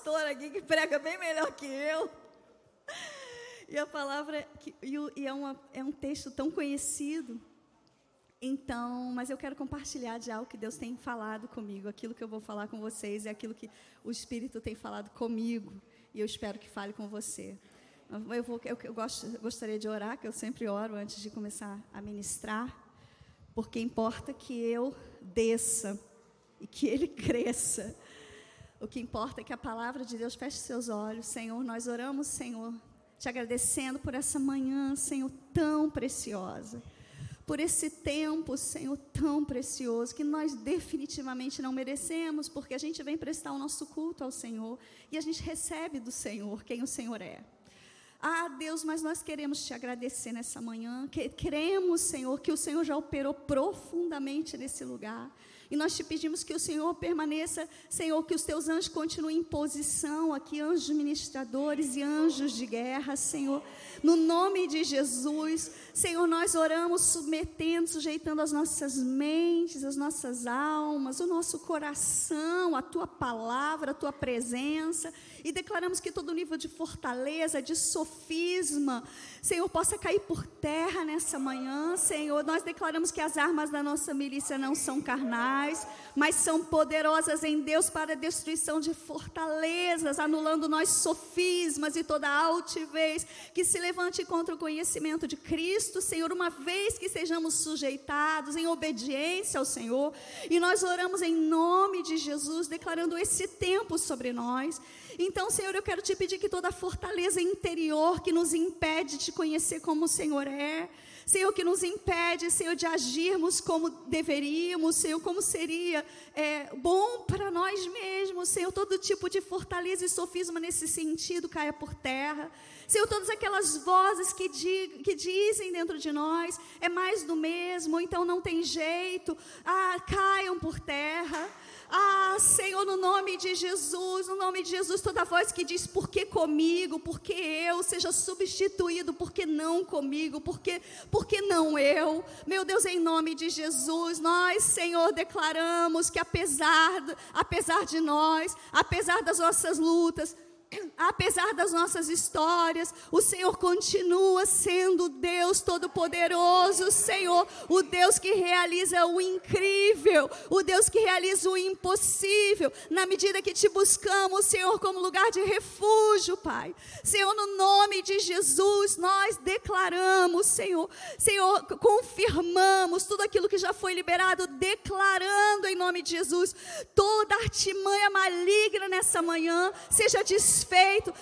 pastor aqui que prega bem melhor que eu. E a palavra, é um texto tão conhecido. Então, mas eu quero compartilhar de algo que Deus tem falado comigo. Aquilo que eu vou falar com vocês é aquilo que o Espírito tem falado comigo. E eu espero que fale com você. Gostaria de orar, que eu sempre oro antes de começar a ministrar. Porque importa que eu desça e que Ele cresça. O que importa é que a palavra de Deus feche seus olhos. Senhor, nós oramos, Senhor, te agradecendo por essa manhã, Senhor, tão preciosa. Por esse tempo, Senhor, tão precioso, que nós definitivamente não merecemos, porque a gente vem prestar o nosso culto ao Senhor, e a gente recebe do Senhor quem o Senhor é. Ah, Deus, mas nós queremos te agradecer nessa manhã, queremos, Senhor, que o Senhor já operou profundamente nesse lugar. E nós te pedimos que o Senhor permaneça, Senhor, que os teus anjos continuem em posição aqui, anjos ministradores e anjos de guerra, Senhor, no nome de Jesus. Senhor, nós oramos submetendo, sujeitando as nossas mentes, as nossas almas, o nosso coração, a tua palavra, a tua presença, e declaramos que todo nível de fortaleza, de sofisma, Senhor, possa cair por terra nessa manhã, Senhor. Nós declaramos que as armas da nossa milícia não são carnais, mas são poderosas em Deus para a destruição de fortalezas, anulando nós sofismas e toda altivez que se levante contra o conhecimento de Cristo, Senhor, uma vez que sejamos sujeitados em obediência ao Senhor. E nós oramos em nome de Jesus, declarando esse tempo sobre nós. Então, Senhor, eu quero te pedir que toda fortaleza interior que nos impede de te conhecer como o Senhor é, Senhor, que nos impede, Senhor, de agirmos como deveríamos, Senhor, como seria bom para nós mesmos, Senhor, todo tipo de fortaleza e sofisma nesse sentido caia por terra. Senhor, todas aquelas vozes que dizem dentro de nós, é mais do mesmo, então não tem jeito, caiam por terra. Senhor, no nome de Jesus, toda voz que diz, por que comigo, por que eu, seja substituído, por que não comigo, por que não eu, meu Deus, em nome de Jesus, nós, Senhor, declaramos que apesar de nós, apesar das nossas lutas, apesar das nossas histórias, o Senhor continua sendo o Deus Todo-Poderoso, Senhor, o Deus que realiza o incrível, o Deus que realiza o impossível, na medida que te buscamos, Senhor, como lugar de refúgio, Pai. Senhor, no nome de Jesus, nós declaramos, Senhor, confirmamos tudo aquilo que já foi liberado, declarando em nome de Jesus, toda artimanha maligna nessa manhã, seja desfeito,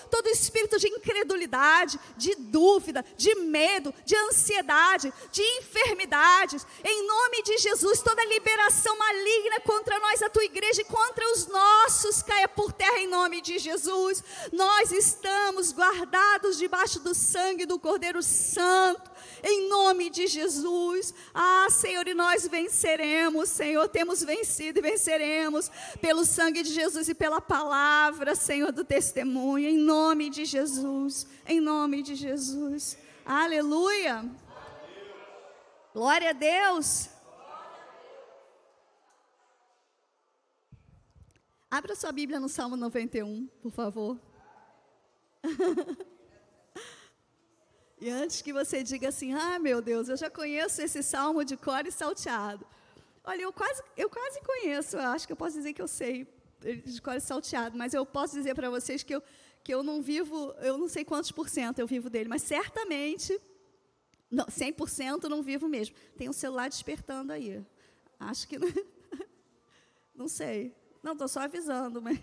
todo espírito de incredulidade, de dúvida, de medo, de ansiedade, de enfermidades, em nome de Jesus, toda liberação maligna contra nós, a tua igreja, e contra os nossos, caia por terra em nome de Jesus. Nós estamos guardados debaixo do sangue do Cordeiro Santo, em nome de Jesus. Senhor, e nós venceremos, Senhor, temos vencido e venceremos pelo sangue de Jesus e pela palavra, Senhor, do testemunho, em nome de Jesus, em nome de Jesus. Aleluia. Glória a Deus. Abra sua Bíblia no Salmo 91, por favor. E antes que você diga assim, meu Deus, eu já conheço esse salmo de cor e salteado. Olha, eu quase conheço, eu acho que eu posso dizer que eu sei de cor e salteado, mas eu posso dizer para vocês que eu não vivo, eu não sei quantos % eu vivo dele, mas certamente, 100% não vivo mesmo. Tem um celular despertando aí. Acho que, não sei. Não, estou só avisando, mas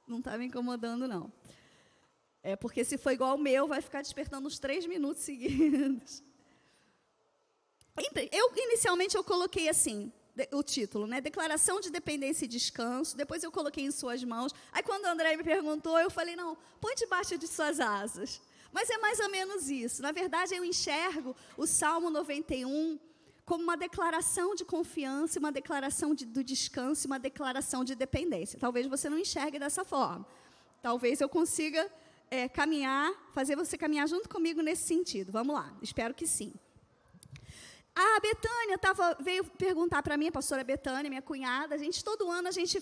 não está me incomodando, não. Porque se for igual ao meu, vai ficar despertando uns 3 minutos seguidos. Inicialmente eu coloquei assim, o título, né? Declaração de dependência e descanso. Depois eu coloquei em suas mãos. Aí quando o André me perguntou, eu falei, não, põe debaixo de suas asas. Mas é mais ou menos isso. Na verdade, eu enxergo o Salmo 91 como uma declaração de confiança, uma declaração do descanso, uma declaração de dependência. Talvez você não enxergue dessa forma. Talvez eu consiga fazer você caminhar junto comigo nesse sentido. Vamos lá, espero que sim. A Betânia veio perguntar para mim, a pastora Betânia, minha cunhada, todo ano a gente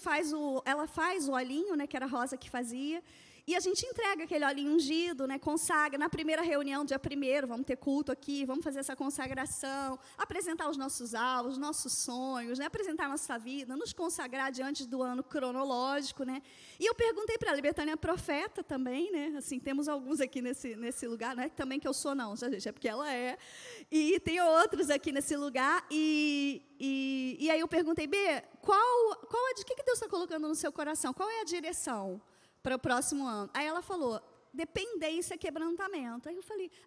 ela faz o olhinho, né, que era a Rosa que fazia, e a gente entrega aquele olhinho ungido, né, consagra. Na primeira reunião, dia 1º, vamos ter culto aqui, vamos fazer essa consagração, apresentar os nossos alvos, os nossos sonhos, né, apresentar a nossa vida, nos consagrar diante do ano cronológico, né. E eu perguntei para ela, Betânia é profeta também, né, assim, temos alguns aqui nesse lugar, não é também que eu sou não, gente, é porque ela é, e tem outros aqui nesse lugar, e aí eu perguntei, Bê, o que Deus está colocando no seu coração, qual é a direção para o próximo ano? Aí ela falou, dependência, quebrantamento. Aí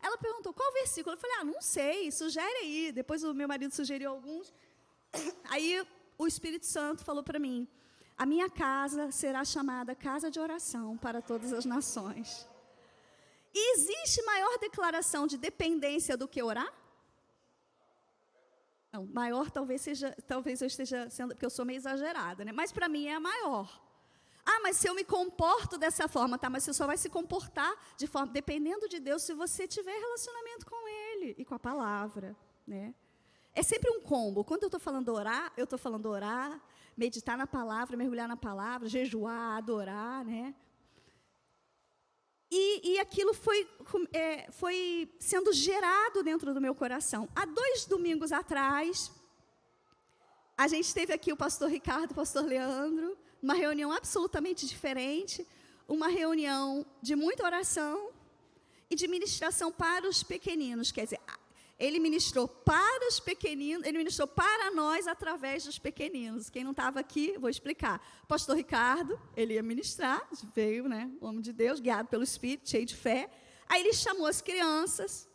ela perguntou, qual versículo? Eu falei, não sei, sugere aí. Depois o meu marido sugeriu alguns. Aí o Espírito Santo falou para mim, a minha casa será chamada casa de oração para todas as nações. E existe maior declaração de dependência do que orar? Não, maior talvez eu esteja sendo, porque eu sou meio exagerada, né? Mas para mim é a maior. Mas se eu me comporto dessa forma, tá? Mas você só vai se comportar de forma, dependendo de Deus, se você tiver relacionamento com Ele e com a palavra, né? É sempre um combo. Quando eu estou falando orar, meditar na palavra, mergulhar na palavra, jejuar, adorar, né? E aquilo foi sendo gerado dentro do meu coração. Há 2 domingos atrás, a gente teve aqui o pastor Ricardo, o pastor Leandro, uma reunião absolutamente diferente, uma reunião de muita oração e de ministração para os pequeninos. Quer dizer, ele ministrou para os pequeninos, ele ministrou para nós através dos pequeninos. Quem não estava aqui, vou explicar. O pastor Ricardo, ele ia ministrar, veio, né, homem de Deus, guiado pelo Espírito, cheio de fé. Aí ele chamou as crianças,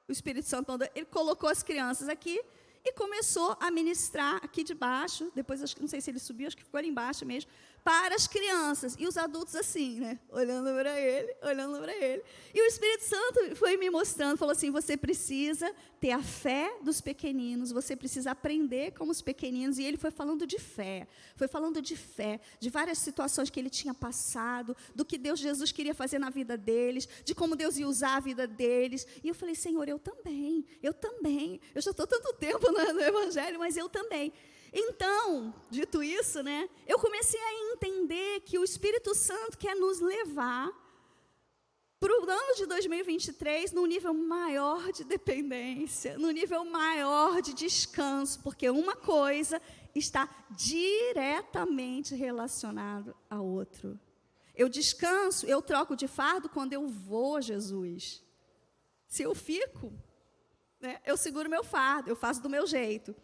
o Espírito Santo mandou, ele colocou as crianças aqui, e começou a ministrar aqui de baixo, depois, não sei se ele subiu, acho que ficou ali embaixo mesmo, para as crianças, e os adultos assim, né, olhando para ele. E o Espírito Santo foi me mostrando, falou assim, você precisa ter a fé dos pequeninos, você precisa aprender como os pequeninos, e ele foi falando de fé, de várias situações que ele tinha passado, do que Jesus queria fazer na vida deles, de como Deus ia usar a vida deles, e eu falei, Senhor, eu também, eu já estou tanto tempo no Evangelho, mas eu também. Então, dito isso, né, eu comecei a entender que o Espírito Santo quer nos levar para o ano de 2023 num nível maior de dependência, num nível maior de descanso, porque uma coisa está diretamente relacionada à outra. Eu descanso, eu troco de fardo quando eu vou a Jesus. Se eu fico, né, eu seguro meu fardo, eu faço do meu jeito.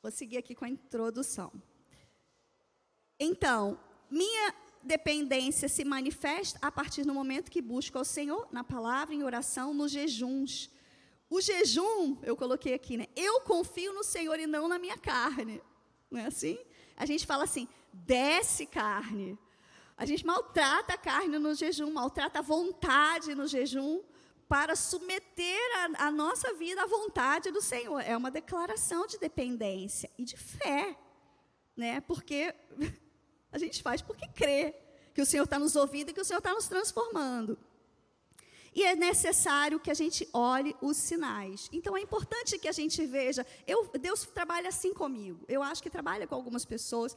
Vou seguir aqui com a introdução. Então, minha dependência se manifesta a partir do momento que busco ao Senhor, na palavra, em oração, nos jejuns. O jejum, eu coloquei aqui, né? Eu confio no Senhor e não na minha carne. Não é assim? A gente fala assim, desce carne. A gente maltrata a carne no jejum, maltrata a vontade no jejum, para submeter a nossa vida à vontade do Senhor. É uma declaração de dependência e de fé, né? Porque a gente faz porque crê que o Senhor está nos ouvindo e que o Senhor está nos transformando. E é necessário que a gente olhe os sinais. Então, é importante que a gente veja. Deus trabalha assim comigo. Eu acho que trabalha com algumas pessoas.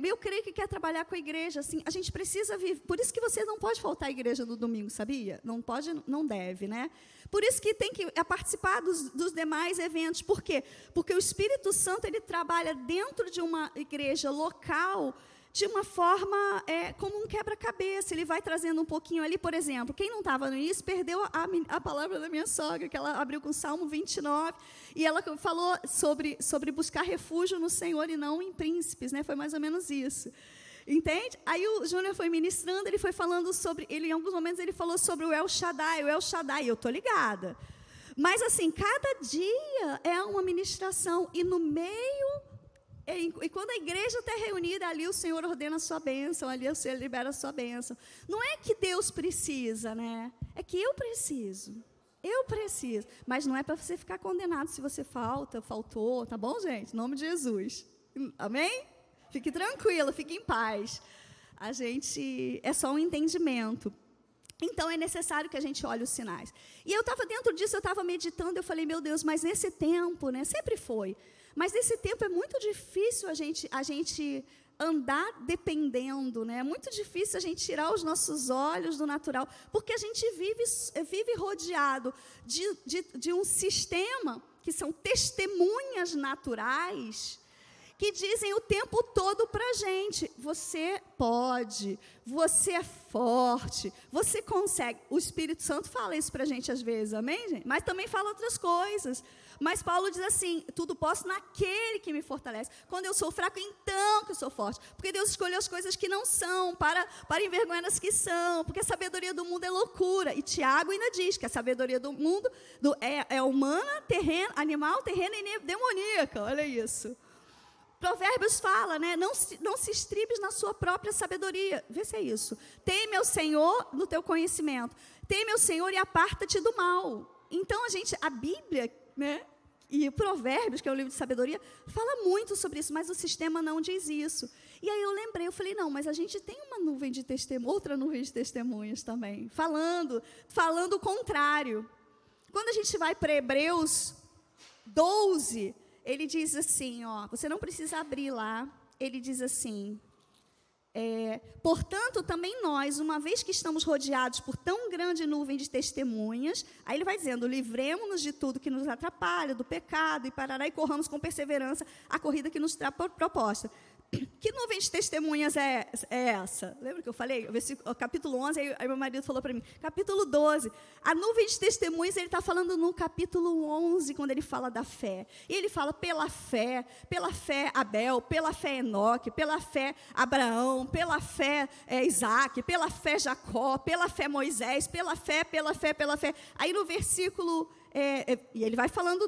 Eu creio que quer trabalhar com a igreja, assim, a gente precisa viver, por isso que você não pode faltar à igreja no domingo, sabia? Não pode, não deve, né? Por isso que tem que participar dos demais eventos, por quê? Porque o Espírito Santo, ele trabalha dentro de uma igreja local, de uma forma como um quebra-cabeça, ele vai trazendo um pouquinho ali, por exemplo, quem não estava no início, perdeu a palavra da minha sogra, que ela abriu com o Salmo 29, e ela falou sobre buscar refúgio no Senhor e não em príncipes, né? Foi mais ou menos isso. Entende? Aí o Júnior foi ministrando, ele foi falando em alguns momentos ele falou sobre o El Shaddai, eu estou ligada. Mas assim, cada dia é uma ministração, e no meio... E quando a igreja está reunida, ali o Senhor ordena a sua bênção, ali o Senhor libera a sua bênção. Não é que Deus precisa, né? É que eu preciso. Mas não é para você ficar condenado se você faltou, tá bom, gente? Em nome de Jesus. Amém? Fique tranquilo, fique em paz. É só um entendimento. Então, é necessário que a gente olhe os sinais. E eu estava dentro disso, eu estava meditando, eu falei, meu Deus, mas nesse tempo, né, sempre foi, mas nesse tempo é muito difícil a gente andar dependendo, né? É muito difícil a gente tirar os nossos olhos do natural, porque a gente vive rodeado de um sistema que são testemunhas naturais, que dizem o tempo todo para a gente, você pode, você é forte, você consegue. O Espírito Santo fala isso para a gente às vezes, amém, gente? Mas também fala outras coisas. Mas Paulo diz assim, tudo posso naquele que me fortalece. Quando eu sou fraco, então que eu sou forte. Porque Deus escolheu as coisas que não são, para envergonhar as que são. Porque a sabedoria do mundo é loucura. E Tiago ainda diz que a sabedoria do mundo é humana, terrena, animal, terrena e demoníaca. Olha isso. Provérbios fala, né? Não se estribes na sua própria sabedoria. Vê se é isso. Teme ao Senhor no teu conhecimento. Teme ao Senhor e aparta-te do mal. Então, a Bíblia, né? E Provérbios, que é um livro de sabedoria, fala muito sobre isso, mas o sistema não diz isso. E aí eu lembrei, eu falei, não, mas a gente tem uma nuvem de testemunhas, outra nuvem de testemunhas também, falando o contrário. Quando a gente vai para Hebreus 12, ele diz assim, ó, você não precisa abrir lá, ele diz assim, portanto, também nós, uma vez que estamos rodeados por tão grande nuvem de testemunhas, aí ele vai dizendo, livremos-nos de tudo que nos atrapalha, do pecado, e corramos com perseverança a corrida que nos está proposta. Que nuvem de testemunhas é essa? Lembra que eu falei? Capítulo 11, aí meu marido falou para mim, capítulo 12, a nuvem de testemunhas, ele está falando no capítulo 11, quando ele fala da fé. E ele fala pela fé Abel, pela fé Enoque, pela fé Abraão, pela fé Isaac, pela fé Jacó, pela fé Moisés, pela fé. Aí no versículo, e ele vai falando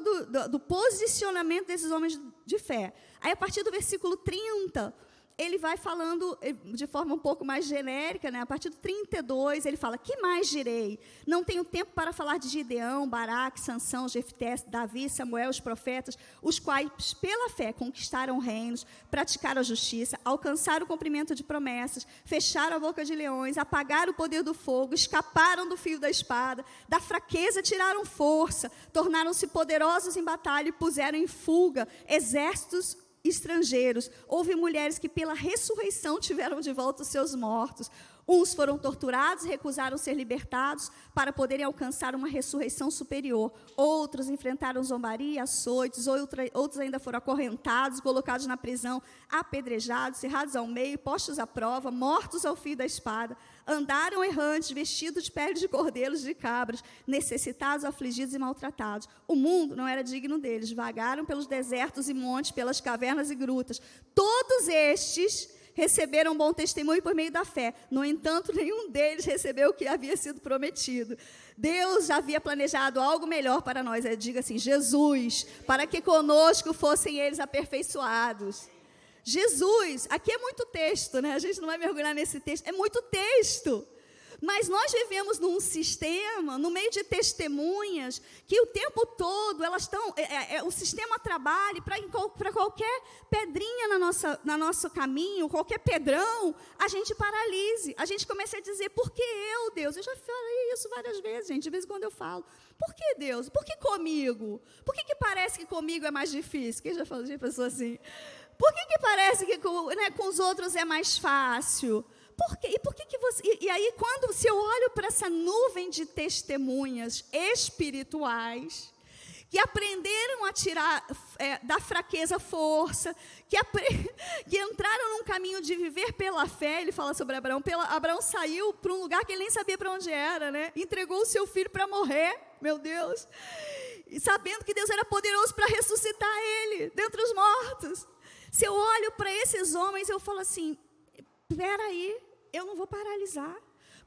do posicionamento desses homens de fé. Aí, a partir do versículo 30, ele vai falando de forma um pouco mais genérica, né? A partir do 32, ele fala, que mais direi? Não tenho tempo para falar de Gideão, Baraque, Sansão, Jefté, Davi, Samuel, os profetas, os quais, pela fé, conquistaram reinos, praticaram a justiça, alcançaram o cumprimento de promessas, fecharam a boca de leões, apagaram o poder do fogo, escaparam do fio da espada, da fraqueza tiraram força, tornaram-se poderosos em batalha e puseram em fuga exércitos estrangeiros. Houve mulheres que pela ressurreição tiveram de volta os seus mortos. Uns foram torturados, recusaram ser libertados para poderem alcançar uma ressurreição superior. Outros enfrentaram zombaria, açoites, outros ainda foram acorrentados, colocados na prisão, apedrejados, cerrados ao meio, postos à prova, mortos ao fio da espada. Andaram errantes, vestidos de pele de cordeiros e de cabras, necessitados, afligidos e maltratados. O mundo não era digno deles. Vagaram pelos desertos e montes, pelas cavernas e grutas. Todos estes receberam bom testemunho por meio da fé. No entanto, nenhum deles recebeu o que havia sido prometido. Deus já havia planejado algo melhor para nós. Diga assim, Jesus, para que conosco fossem eles aperfeiçoados. Jesus, aqui é muito texto, né? A gente não vai mergulhar nesse texto, é muito texto. Mas nós vivemos num sistema, no meio de testemunhas, que o tempo todo elas estão, o sistema trabalha para qualquer pedrinha na nosso caminho, qualquer pedrão, a gente paralise. A gente começa a dizer, por que eu, Deus? Eu já falei isso várias vezes, gente, de vez em quando eu falo. Por que Deus? Por que comigo? Por que parece que comigo é mais difícil? Quem já falou de pessoa assim? Por que parece que com os outros é mais fácil? Por quê? E por que você... E aí, se eu olho para essa nuvem de testemunhas espirituais, que aprenderam a tirar da fraqueza força, que entraram num caminho de viver pela fé, ele fala sobre Abraão, Abraão saiu para um lugar que ele nem sabia para onde era, né? Entregou o seu filho para morrer, meu Deus, e sabendo que Deus era poderoso para ressuscitar ele dentre os mortos. Se eu olho para esses homens, eu falo assim, espera aí, eu não vou paralisar,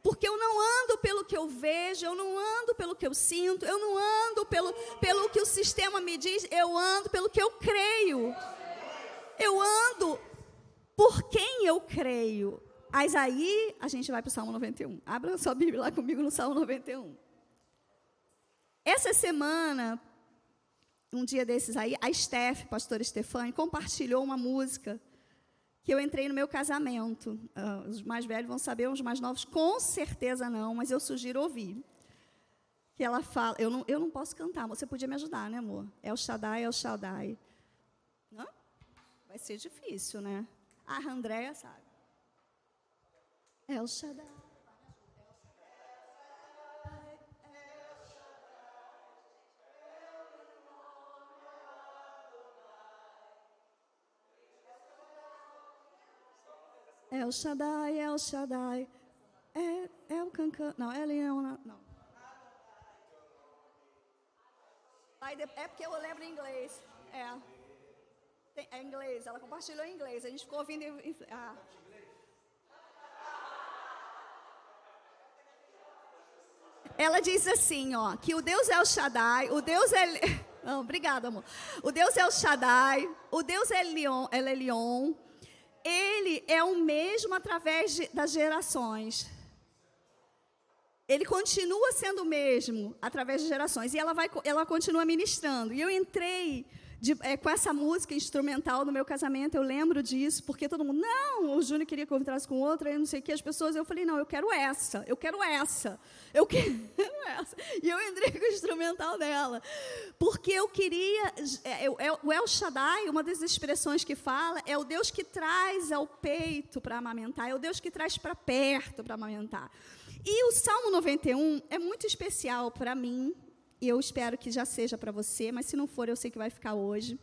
porque eu não ando pelo que eu vejo, eu não ando pelo que eu sinto, eu não ando pelo que o sistema me diz, eu ando pelo que eu creio. Eu ando por quem eu creio. Mas aí, a gente vai para o Salmo 91. Abra sua Bíblia lá comigo no Salmo 91. Essa semana, um dia desses aí, a pastora Stefane, compartilhou uma música que eu entrei no meu casamento. Os mais velhos vão saber, os mais novos com certeza não, mas eu sugiro ouvir. Que ela fala, eu não posso cantar, você podia me ajudar, né, amor? El Shaddai, El Shaddai. Não? Vai ser difícil, né? A Andréia sabe. El Shaddai. El Shaddai, El Shaddai. É o Cancan. Não, é Leona. Não. É porque eu lembro em inglês. É inglês. Ela compartilhou em inglês. A gente ficou ouvindo. Ela diz assim, ó, que o Deus El Shaddai, o Deus é... Não, obrigada, amor. O Deus El Shaddai, o Deus El Elyon, ele é o mesmo através das gerações. Ele continua sendo o mesmo através das gerações. E ela continua ministrando. E eu entrei com essa música instrumental no meu casamento, eu lembro disso, porque todo mundo, não, o Júnior queria que eu entrasse com outra, eu não sei o que, as pessoas, eu falei, não, eu quero essa. E eu entrei com o instrumental dela, porque eu queria, o El Shaddai, uma das expressões que fala, é o Deus que traz ao peito para amamentar, é o Deus que traz para perto para amamentar. E o Salmo 91 é muito especial para mim, e eu espero que já seja para você, mas se não for, eu sei que vai ficar hoje.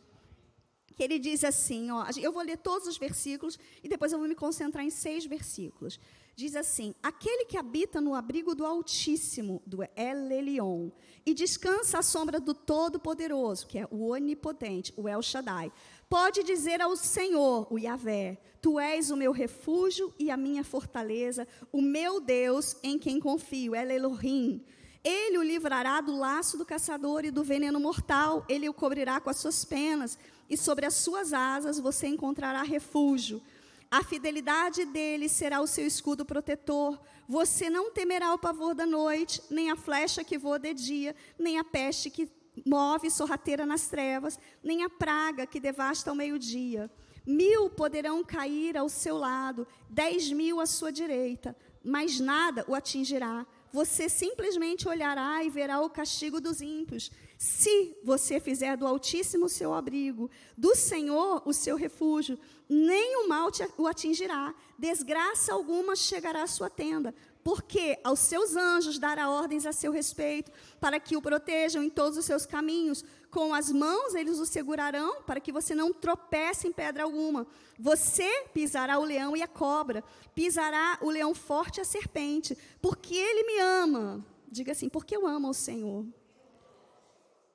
Que ele diz assim, ó, eu vou ler todos os versículos e depois eu vou me concentrar em 6 versículos. Diz assim, aquele que habita no abrigo do Altíssimo, do El Elyon, e descansa à sombra do Todo-Poderoso, que é o Onipotente, o El Shaddai, pode dizer ao Senhor, o Yahvé, tu és o meu refúgio e a minha fortaleza, o meu Deus em quem confio, El Elohim. Ele o livrará do laço do caçador e do veneno mortal. Ele o cobrirá com as suas penas, e sobre as suas asas você encontrará refúgio. A fidelidade dele será o seu escudo protetor. Você não temerá o pavor da noite, nem a flecha que voa de dia, nem a peste que move sorrateira nas trevas, nem a praga que devasta ao meio-dia. 1000 poderão cair ao seu lado, 10.000 à sua direita, mas nada o atingirá. Você simplesmente olhará e verá o castigo dos ímpios. Se você fizer do Altíssimo o seu abrigo, do Senhor o seu refúgio, nem o mal o atingirá, desgraça alguma chegará à sua tenda, porque aos seus anjos dará ordens a seu respeito, para que o protejam em todos os seus caminhos. Com as mãos eles o segurarão, para que você não tropece em pedra alguma. Você pisará o leão e a cobra, pisará o leão forte e a serpente, porque ele me ama. Diga assim, porque eu amo o Senhor.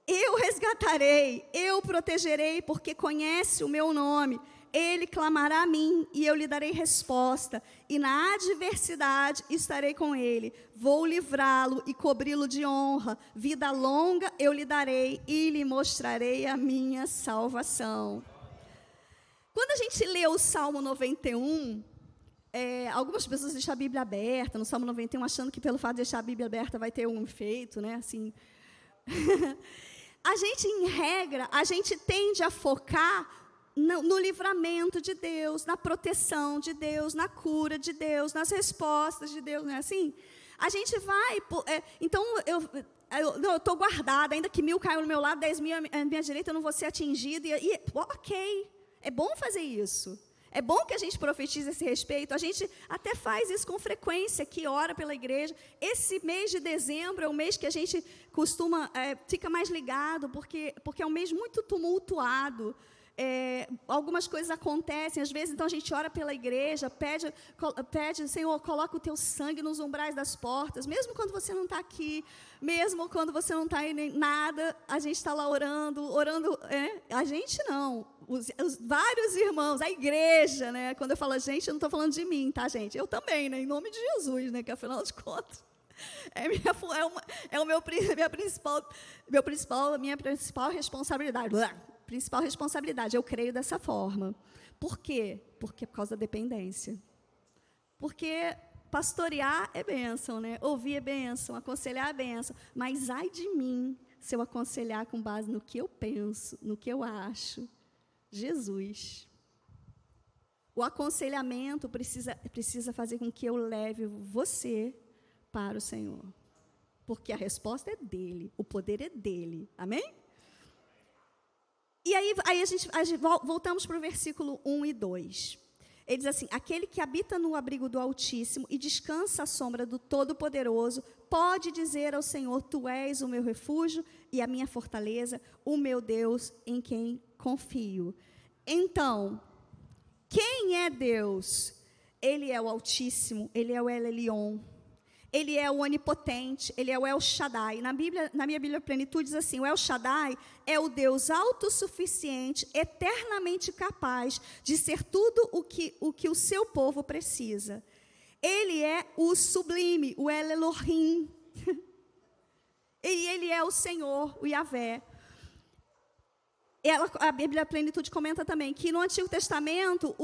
Eu resgatarei, eu protegerei, porque conhece o meu nome. Ele clamará a mim e eu lhe darei resposta. E na adversidade estarei com ele. Vou livrá-lo e cobri-lo de honra. Vida longa eu lhe darei e lhe mostrarei a minha salvação. Quando a gente lê o Salmo 91, algumas pessoas deixam a Bíblia aberta no Salmo 91, achando que pelo fato de deixar a Bíblia aberta vai ter um efeito, né? Assim. A gente, em regra, a gente tende a focar no livramento de Deus, na proteção de Deus, na cura de Deus, nas respostas de Deus, não é assim? A gente vai... então, eu estou guardada, ainda que 1000 caiam no meu lado, 10.000 à minha direita, eu não vou ser atingida. Ok, é bom fazer isso. É bom que a gente profetize esse respeito. A gente até faz isso com frequência, que ora pela igreja. Esse mês de dezembro é o mês que a gente costuma, fica mais ligado, porque é um mês muito tumultuado. Algumas coisas acontecem, às vezes, então a gente ora pela igreja, pede, Senhor, coloca o teu sangue nos umbrais das portas, mesmo quando você não está aqui, mesmo quando você não está em nada, a gente está lá orando, a gente não, os vários irmãos, a igreja, né? Quando eu falo gente, eu não estou falando de mim, tá, gente? Eu também, né? Em nome de Jesus, né? Que afinal de contas, minha principal responsabilidade. Principal responsabilidade, eu creio dessa forma. Por quê? Porque é por causa da dependência. Porque pastorear é bênção, né? Ouvir é bênção, aconselhar é bênção. Mas ai de mim, se eu aconselhar com base no que eu penso, no que eu acho. Jesus. O aconselhamento precisa fazer com que eu leve você para o Senhor. Porque a resposta é dele, o poder é dele. Amém? E aí a gente voltamos para o versículo 1 e 2. Ele diz assim: aquele que habita no abrigo do Altíssimo e descansa à sombra do Todo-Poderoso, pode dizer ao Senhor: tu és o meu refúgio e a minha fortaleza, o meu Deus em quem confio. Então, quem é Deus? Ele é o Altíssimo, ele é o El Elyon, ele é o Onipotente, ele é o El Shaddai. Na minha Bíblia Plenitude diz assim: o El Shaddai é o Deus autossuficiente, eternamente capaz de ser tudo o que o seu povo precisa. Ele é o sublime, o El Elohim. E ele é o Senhor, o Yahvé. A Bíblia Plenitude comenta também que no Antigo Testamento,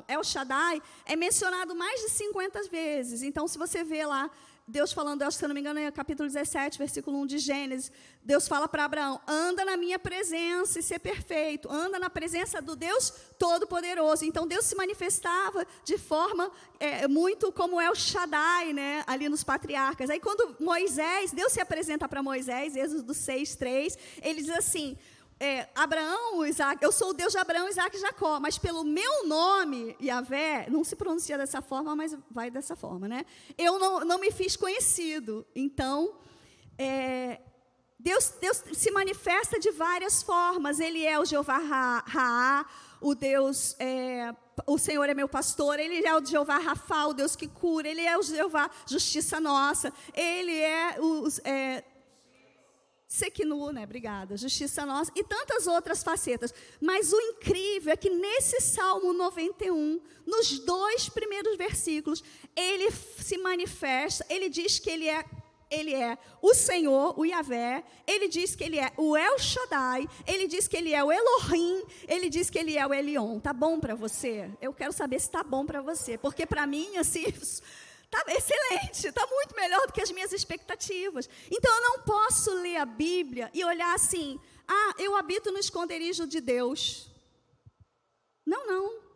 El Shaddai é mencionado mais de 50 vezes. Então, se você vê lá, Deus falando, se eu não me engano, é capítulo 17, versículo 1 de Gênesis, Deus fala para Abraão: anda na minha presença e ser perfeito, anda na presença do Deus Todo-Poderoso. Então, Deus se manifestava de forma muito como El Shaddai, né, ali nos patriarcas. Aí, quando Deus se apresenta para Moisés, Êxodo 6:3, ele diz assim: Abraão, Isaac, eu sou o Deus de Abraão, Isaac e Jacó, mas pelo meu nome, Yahvé, não se pronuncia dessa forma, mas vai dessa forma, né? Eu não me fiz conhecido. Então, Deus se manifesta de várias formas. Ele é o Jeová Raá, o Deus, o Senhor é meu pastor. Ele é o Jeová Rafá, o Deus que cura. Ele é o Jeová Justiça Nossa. Ele é o Sequinu, né? Obrigada. Justiça Nossa. E tantas outras facetas. Mas o incrível é que nesse Salmo 91, nos 2 primeiros versículos, ele se manifesta, ele diz que ele é o Senhor, o Yahvé, ele diz que ele é o El Shaddai, ele diz que ele é o Elohim, ele diz que ele é o Elyon. Tá bom para você? Eu quero saber se tá bom para você, porque para mim, assim, está excelente, está muito melhor do que as minhas expectativas. Então, eu não posso ler a Bíblia e olhar assim: eu habito no esconderijo de Deus. Não.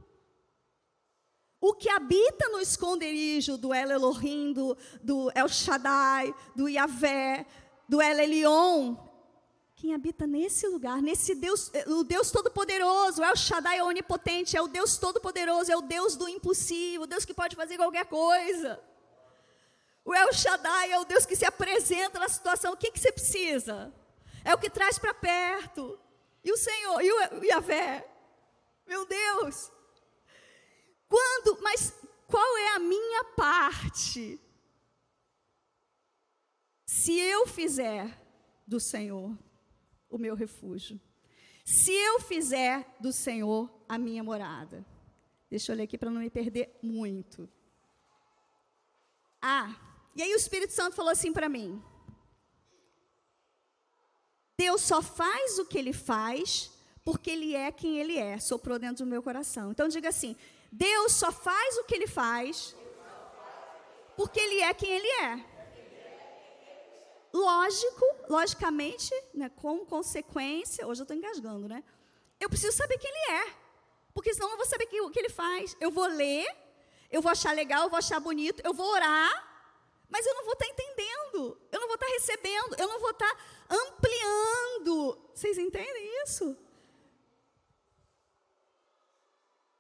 O que habita no esconderijo do El Elohim, do El Shaddai, do Yahvé, do El Elyon, quem habita nesse lugar, nesse Deus, o Deus Todo-Poderoso, o El Shaddai é o Onipotente, é o Deus Todo-Poderoso, é o Deus do impossível, o Deus que pode fazer qualquer coisa. O El Shaddai é o Deus que se apresenta na situação. O que você precisa? É o que traz para perto. E o Senhor, e o Yahvé, meu Deus. Mas qual é a minha parte? Se eu fizer do Senhor o meu refúgio, se eu fizer do Senhor a minha morada. Deixa eu ler aqui para não me perder muito. E aí o Espírito Santo falou assim para mim: Deus só faz o que Ele faz porque Ele é quem Ele é. Soprou dentro do meu coração. Então diga assim: Deus só faz o que Ele faz porque Ele é quem Ele é. Logicamente, né, com consequência, hoje eu estou engasgando, né? Eu preciso saber quem Ele é, porque senão eu não vou saber o que Ele faz. Eu vou ler, eu vou achar legal, eu vou achar bonito, eu vou orar, mas eu não vou estar entendendo, eu não vou estar recebendo, eu não vou estar ampliando. Vocês entendem isso?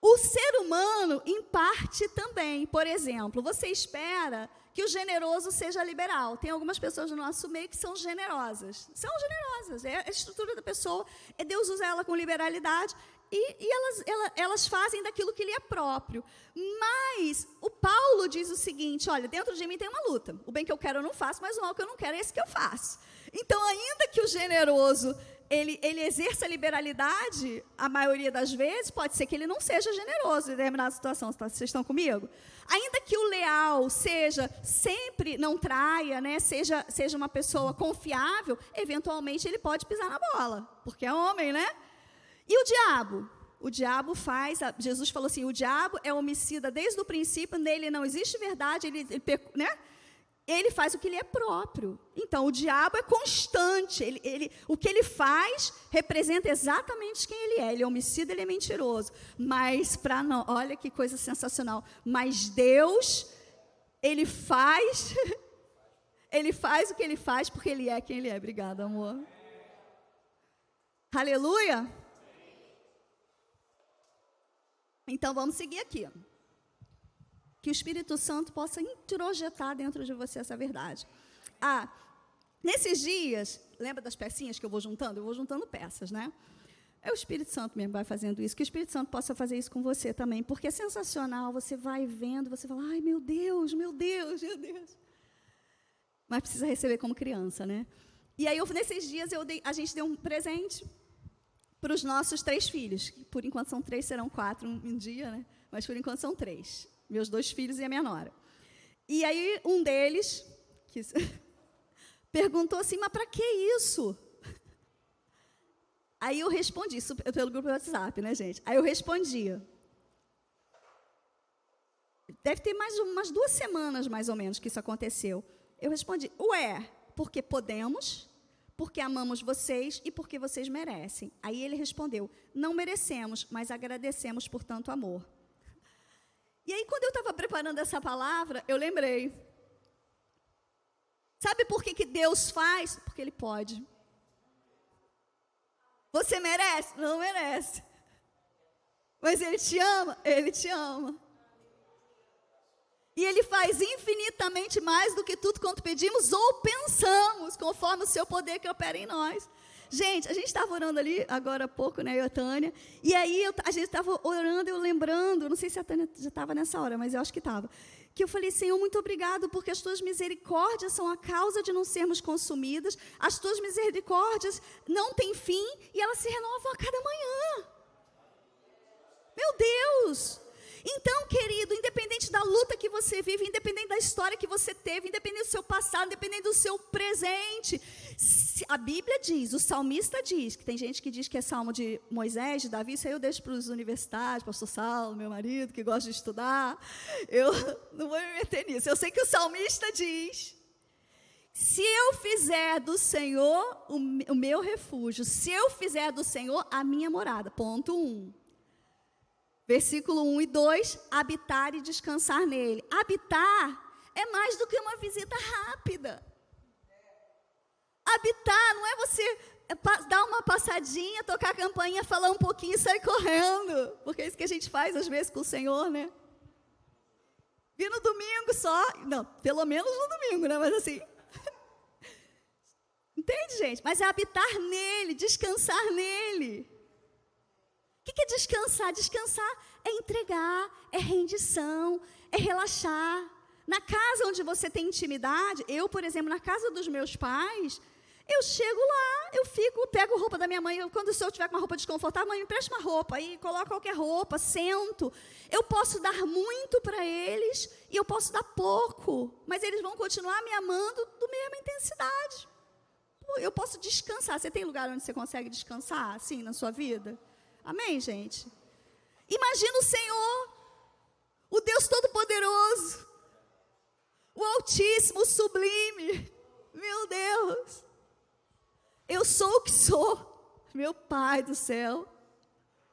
O ser humano, em parte também. Por exemplo, você espera que o generoso seja liberal. Tem algumas pessoas no nosso meio que são generosas. São generosas, é a estrutura da pessoa. Deus usa ela com liberalidade e elas fazem daquilo que lhe é próprio. Mas o Paulo diz o seguinte: olha, dentro de mim tem uma luta. O bem que eu quero eu não faço, mas o mal que eu não quero é esse que eu faço. Então, ainda que o generoso ele exerça liberalidade, a maioria das vezes, pode ser que ele não seja generoso em determinada situação. Vocês estão comigo? Ainda que o leal seja sempre, não traia, né, seja uma pessoa confiável, eventualmente ele pode pisar na bola, porque é homem, né? E o diabo? O diabo Jesus falou assim: o diabo é homicida desde o princípio, nele não existe verdade, né? ele faz o que lhe é próprio. Então, o diabo é constante. O que ele faz representa exatamente quem ele é. Ele é homicida, ele é mentiroso. Mas, olha que coisa sensacional. Mas Deus, ele faz o que ele faz porque ele é quem ele é. Obrigada, amor. Aleluia. Então, vamos seguir aqui. Que o Espírito Santo possa introjetar dentro de você essa verdade. Nesses dias, lembra das pecinhas que eu vou juntando? Eu vou juntando peças, né? É o Espírito Santo mesmo que vai fazendo isso. Que o Espírito Santo possa fazer isso com você também. Porque é sensacional, você vai vendo, você fala, ai, meu Deus, meu Deus, meu Deus. Mas precisa receber como criança, né? E aí, nesses dias, a gente deu um presente para os nossos 3 filhos. Por enquanto são 3, serão 4 um dia, né? Mas por enquanto são 3. Meus 2 filhos e a minha nora. E aí, um deles perguntou assim, mas para que isso? Aí eu respondi, isso pelo grupo do WhatsApp, né, gente? Aí eu respondi. Deve ter mais umas 2 semanas, mais ou menos, que isso aconteceu. Eu respondi, porque podemos, porque amamos vocês e porque vocês merecem. Aí ele respondeu, não merecemos, mas agradecemos por tanto amor. E aí, quando eu estava preparando essa palavra, eu lembrei. Sabe por que Deus faz? Porque Ele pode. Você merece? Não merece. Mas Ele te ama? Ele te ama. E Ele faz infinitamente mais do que tudo quanto pedimos ou pensamos, conforme o seu poder que opera em nós. Gente, a gente estava orando ali, agora há pouco, né, eu e a Tânia, e aí a gente estava orando, eu lembrando, não sei se a Tânia já estava nessa hora, mas eu acho que estava, que eu falei, Senhor, muito obrigado, porque as tuas misericórdias são a causa de não sermos consumidas, as tuas misericórdias não têm fim, e elas se renovam a cada manhã. Meu Deus! Então, querido, independente da luta que você vive, independente da história que você teve, independente do seu passado, independente do seu presente, a Bíblia diz, o salmista diz, que tem gente que diz que é salmo de Moisés, de Davi, isso aí eu deixo para os universitários, pastor Saulo, meu marido, que gosta de estudar, eu não vou me meter nisso, eu sei que o salmista diz, se eu fizer do Senhor o meu refúgio, se eu fizer do Senhor a minha morada, ponto 1. Versículo 1 e 2, habitar e descansar nele. Habitar é mais do que uma visita rápida. Habitar não é você dar uma passadinha, tocar a campainha, falar um pouquinho e sair correndo. Porque é isso que a gente faz às vezes com o Senhor, né? Vi no domingo só, não, pelo menos no domingo, né? Mas assim, entende, gente? Mas é habitar nele, descansar nele. O que é descansar? Descansar é entregar, é rendição, é relaxar. Na casa onde você tem intimidade, eu, por exemplo, na casa dos meus pais, eu chego lá, eu fico, pego roupa da minha mãe, quando se eu tiver com uma roupa desconfortável, mãe, me empresta uma roupa, aí coloco qualquer roupa, sento. Eu posso dar muito para eles e eu posso dar pouco, mas eles vão continuar me amando da mesma intensidade. Eu posso descansar. Você tem lugar onde você consegue descansar, assim, na sua vida? Amém, gente? Imagina o Senhor, o Deus Todo-Poderoso, o Altíssimo, o Sublime. Meu Deus, eu sou o que sou, meu Pai do céu.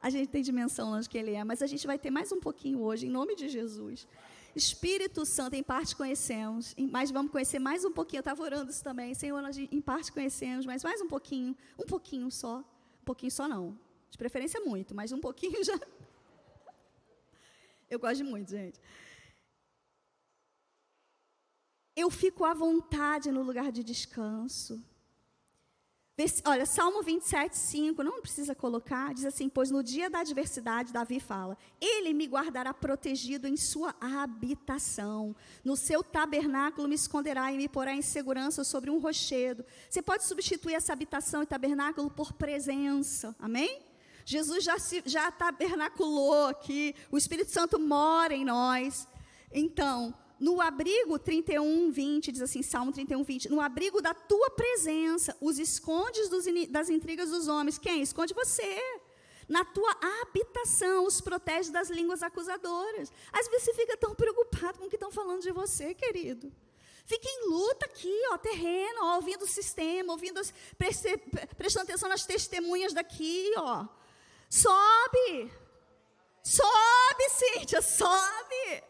A gente tem dimensão onde que Ele é, mas a gente vai ter mais um pouquinho hoje, em nome de Jesus. Espírito Santo, em parte conhecemos, mas vamos conhecer mais um pouquinho. Eu estava orando isso também, Senhor, em parte conhecemos, mas mais um pouquinho só. Um pouquinho só não. De preferência muito, mas um pouquinho já. Eu gosto de muito, gente. Eu fico à vontade no lugar de descanso. Olha, Salmo 27, 5, não precisa colocar, diz assim, pois no dia da adversidade, Davi fala, Ele me guardará protegido em sua habitação, no seu tabernáculo me esconderá e me porá em segurança sobre um rochedo. Você pode substituir essa habitação e tabernáculo por presença, amém? Jesus já tabernaculou aqui, o Espírito Santo mora em nós. Então, no abrigo 31, 20, diz assim, Salmo 31, 20, no abrigo da tua presença, os escondes das intrigas dos homens. Quem? Esconde você. Na tua habitação, os protege das línguas acusadoras. Às vezes você fica tão preocupado com o que estão falando de você, querido. Fica em luta aqui, ó, terreno, ó, ouvindo o sistema, prestando atenção nas testemunhas daqui, ó. Sobe, Cíntia, sobe.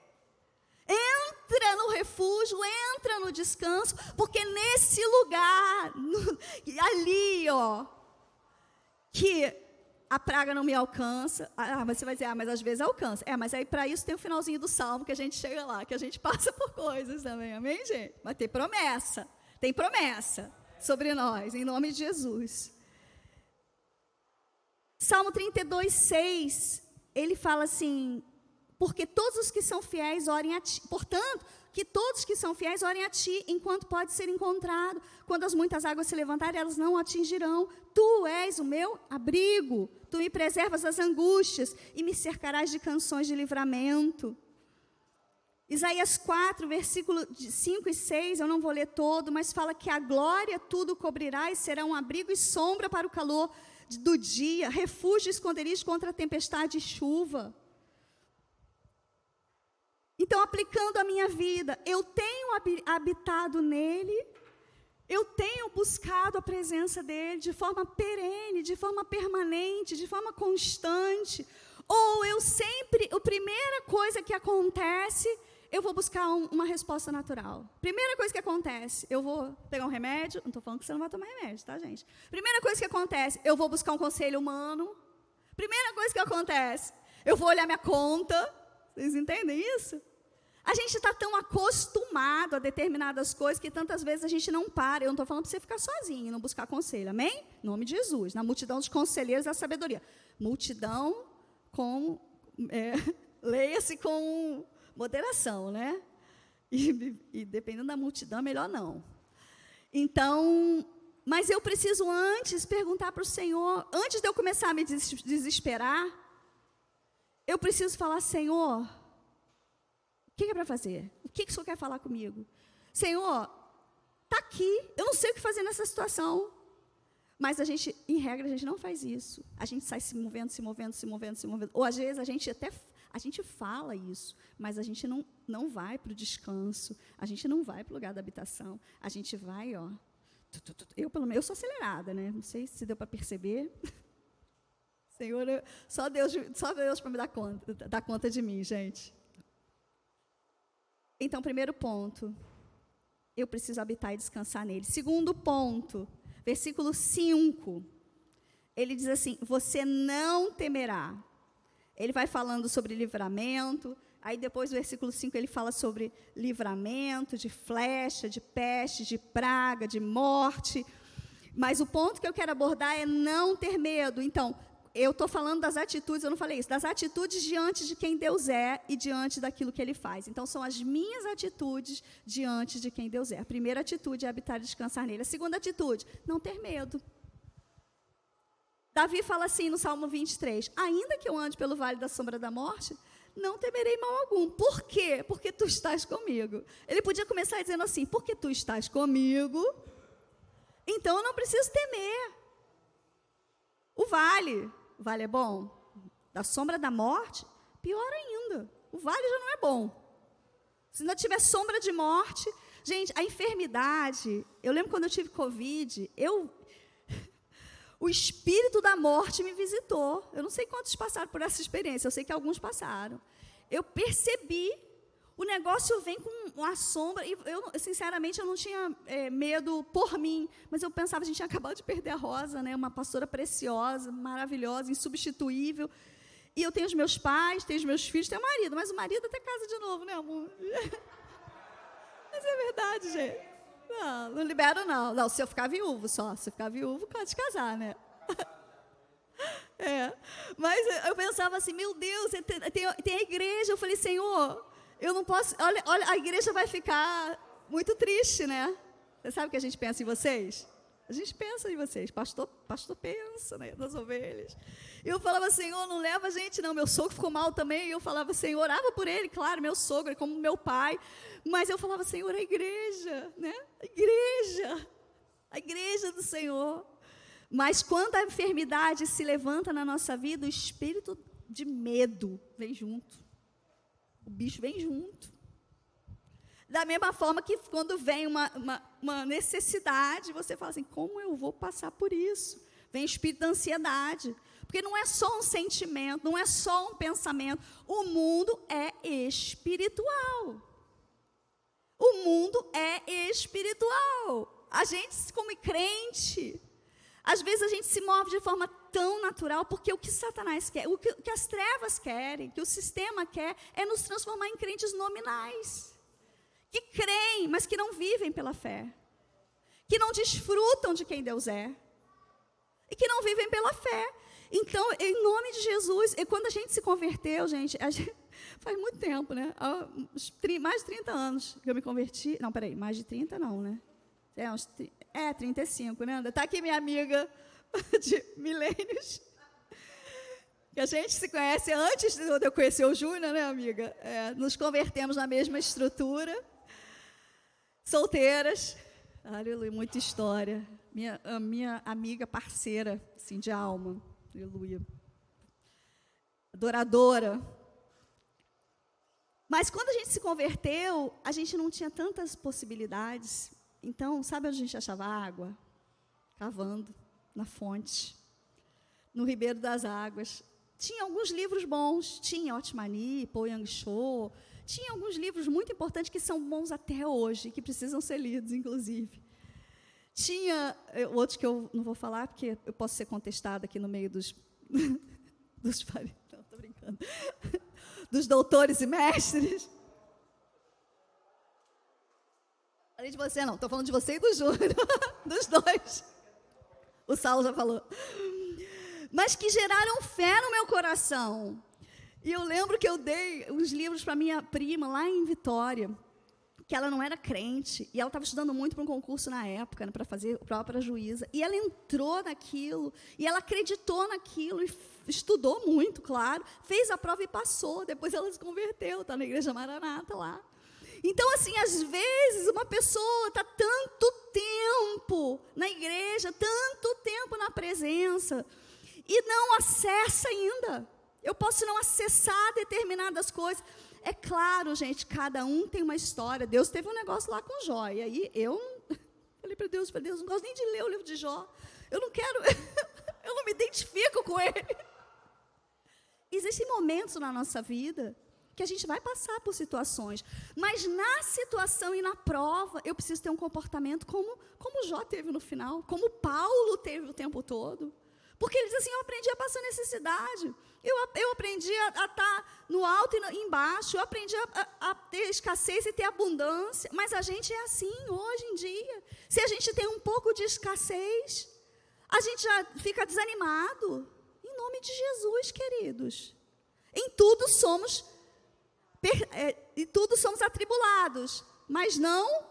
Entra no refúgio, entra no descanso, porque nesse lugar, ali, ó, que a praga não me alcança. Mas você vai dizer, mas às vezes alcança. Mas aí para isso tem o finalzinho do Salmo, que a gente chega lá, que a gente passa por coisas também, amém, gente? Mas tem promessa sobre nós, em nome de Jesus. Salmo 32:6, ele fala assim, porque todos os que são fiéis orem a ti, portanto, que todos que são fiéis orem a ti, enquanto pode ser encontrado. Quando as muitas águas se levantarem, elas não o atingirão. Tu és o meu abrigo, tu me preservas das angústias e me cercarás de canções de livramento. Isaías 4, versículo 5 e 6, eu não vou ler todo, mas fala que a glória tudo cobrirá e será um abrigo e sombra para o calor do dia, refúgio e esconderijo contra a tempestade e chuva. Então, aplicando a minha vida, eu tenho habitado nele, eu tenho buscado a presença dele de forma perene, de forma permanente, de forma constante, ou eu sempre, a primeira coisa que acontece, eu vou buscar uma resposta natural. Primeira coisa que acontece, eu vou pegar um remédio, não estou falando que você não vai tomar remédio, tá, gente? Primeira coisa que acontece, eu vou buscar um conselho humano. Primeira coisa que acontece, eu vou olhar minha conta. Vocês entendem isso? A gente está tão acostumado a determinadas coisas que tantas vezes a gente não para. Eu não estou falando para você ficar sozinho e não buscar conselho, amém? Em nome de Jesus, na multidão dos conselheiros da sabedoria. Multidão leia-se com moderação, né? E dependendo da multidão, melhor não. Então, mas eu preciso antes perguntar para o Senhor, antes de eu começar a me desesperar, eu preciso falar, Senhor, o que é para fazer? O que o Senhor quer falar comigo? Senhor, está aqui, eu não sei o que fazer nessa situação. Mas a gente, em regra, a gente não faz isso. A gente sai se movendo. Ou às vezes a gente fala isso, mas a gente não vai para o descanso, a gente não vai para o lugar da habitação. A gente vai, ó. Eu sou acelerada, né? Não sei se deu para perceber. Senhor, só Deus para me dar conta de mim, gente. Então, primeiro ponto, eu preciso habitar e descansar nele. Segundo ponto, versículo 5, ele diz assim, você não temerá. Ele vai falando sobre livramento, aí depois do versículo 5 ele fala sobre livramento, de flecha, de peste, de praga, de morte. Mas o ponto que eu quero abordar é não ter medo. Então, eu estou falando das atitudes, eu não falei isso, das atitudes diante de quem Deus é e diante daquilo que Ele faz. Então, são as minhas atitudes diante de quem Deus é. A primeira atitude é habitar e descansar nele. A segunda atitude, não ter medo. Davi fala assim no Salmo 23, ainda que eu ande pelo vale da sombra da morte, não temerei mal algum. Por quê? Porque tu estás comigo. Ele podia começar dizendo assim, porque tu estás comigo, então eu não preciso temer. O vale é bom? Da sombra da morte, pior ainda. O vale já não é bom. Se não tiver sombra de morte, gente, a enfermidade, eu lembro quando eu tive Covid, o espírito da morte me visitou. Eu não sei quantos passaram por essa experiência, eu sei que alguns passaram. Eu percebi, o negócio vem com uma sombra, e eu, sinceramente, eu não tinha medo por mim, mas eu pensava, a gente tinha acabado de perder a Rosa, né, uma pastora preciosa, maravilhosa, insubstituível, e eu tenho os meus pais, tenho os meus filhos, tenho o marido, mas o marido até casa de novo, né, amor? Mas é verdade, gente. Não libero, não. Não, se eu ficar viúvo só. Se eu ficar viúvo, pode casar, né? Mas eu pensava assim, meu Deus, tem a igreja. Eu falei, Senhor, eu não posso... Olha, a igreja vai ficar muito triste, né? Você sabe o que a gente pensa em vocês? A gente pensa em vocês. Pastor pensa, né, nas ovelhas. Eu falava, Senhor, não leva a gente, não. Meu sogro ficou mal também. E eu falava, Senhor, orava por ele, claro, meu sogro, como meu pai. Mas eu falava, Senhor, a igreja, né? A igreja do Senhor. Mas quando a enfermidade se levanta na nossa vida, o espírito de medo vem junto. O bicho vem junto. Da mesma forma que quando vem uma necessidade, você fala assim, como eu vou passar por isso? Vem o espírito da ansiedade. Porque não é só um sentimento, não é só um pensamento. O mundo é espiritual. O mundo é espiritual. A gente, como crente, às vezes a gente se move de forma tão natural, porque o que Satanás quer, o que as trevas querem, que o sistema quer, é nos transformar em crentes nominais. Que creem, mas que não vivem pela fé. Que não desfrutam de quem Deus é. E que não vivem pela fé. Então, em nome de Jesus, e quando a gente se converteu, gente faz muito tempo, né? Mais de 30 anos que eu me converti. Não, peraí, mais de 30 não, né? 35, né? Está aqui minha amiga de milênios. Que a gente se conhece antes de eu conhecer o Júnior, né, amiga? Nos convertemos na mesma estrutura. Solteiras. Aleluia, muita história. Minha amiga parceira, assim, de alma. Aleluia. Adoradora. Mas quando a gente se converteu, a gente não tinha tantas possibilidades. Então, sabe onde a gente achava água? Cavando, na fonte, no Ribeiro das Águas. Tinha alguns livros bons, tinha Otmani, Paul Yang-cho, tinha alguns livros muito importantes que são bons até hoje, que precisam ser lidos, inclusive. Tinha outros que eu não vou falar, porque eu posso ser contestada aqui no meio dos não, estou brincando, dos doutores e mestres. Falei de você não, estou falando de você e do Júnior, dos dois. O Saulo já falou. Mas que geraram fé no meu coração. E eu lembro que eu dei uns livros para minha prima lá em Vitória, que ela não era crente, e ela estava estudando muito para um concurso na época, né, para fazer prova para juíza, e ela entrou naquilo, e ela acreditou naquilo, e estudou muito, claro, fez a prova e passou, depois ela se converteu, está na Igreja Maranata lá. Então, assim, às vezes uma pessoa está tanto tempo na igreja, tanto tempo na presença, e não acessa ainda. Eu posso não acessar determinadas coisas. É claro, gente, cada um tem uma história. Deus teve um negócio lá com Jó, e aí eu falei para Deus, não gosto nem de ler o livro de Jó. Eu não quero, eu não me identifico com ele. Existem momentos na nossa vida que a gente vai passar por situações, mas na situação e na prova, eu preciso ter um comportamento como Jó teve no final, como Paulo teve o tempo todo. Porque ele diz assim, eu aprendi a passar necessidade, eu aprendi a estar no alto e embaixo, eu aprendi a ter escassez e ter abundância, mas a gente é assim hoje em dia. Se a gente tem um pouco de escassez, a gente já fica desanimado. Em nome de Jesus, queridos. Em tudo somos atribulados, mas não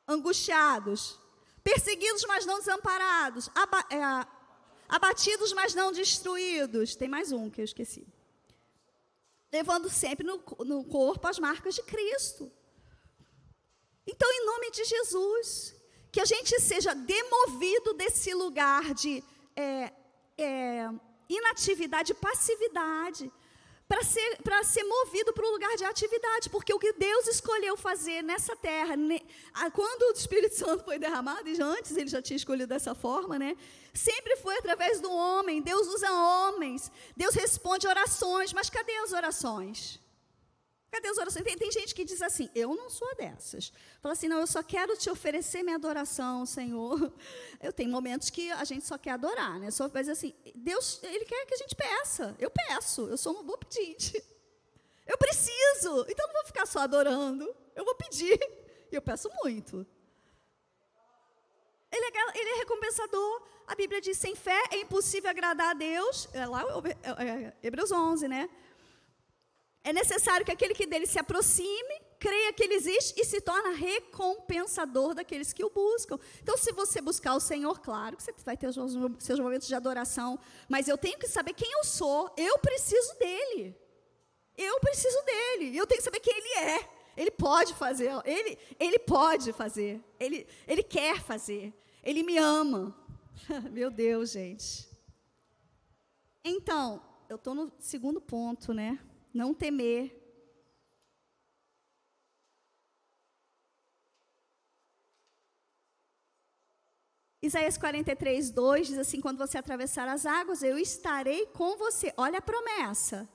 angustiados, perseguidos, mas não desamparados, abatidos, mas não destruídos. Tem mais um que eu esqueci. Levando sempre no corpo as marcas de Cristo. Então, em nome de Jesus, que a gente seja demovido desse lugar de inatividade, passividade, para ser movido para um lugar de atividade, porque o que Deus escolheu fazer nessa terra, quando o Espírito Santo foi derramado, e antes ele já tinha escolhido dessa forma, né? Sempre foi através do homem. Deus usa homens, Deus responde orações, mas cadê as orações? Cadê as orações? Tem gente que diz assim, eu não sou dessas. Fala assim, não, eu só quero te oferecer minha adoração, Senhor. Eu tenho momentos que a gente só quer adorar, né? Só faz assim, Deus, Ele quer que a gente peça. Eu peço, eu sou uma boa pedinte. Eu preciso, então não vou ficar só adorando. Eu vou pedir, e eu peço muito. Ele é recompensador. A Bíblia diz, sem fé é impossível agradar a Deus. Lá Hebreus 11, né? É necessário que aquele que dele se aproxime, creia que ele existe e se torna recompensador daqueles que o buscam. Então, se você buscar o Senhor, claro que você vai ter os seus momentos de adoração, mas eu tenho que saber quem eu sou, eu preciso dele. Eu preciso dele, eu tenho que saber quem ele é. Ele pode fazer, ele pode fazer, ele quer fazer, ele me ama. Meu Deus, gente. Então, eu estou no segundo ponto, né? Não temer. Isaías 43, 2 diz assim, quando você atravessar as águas, eu estarei com você. Olha a promessa.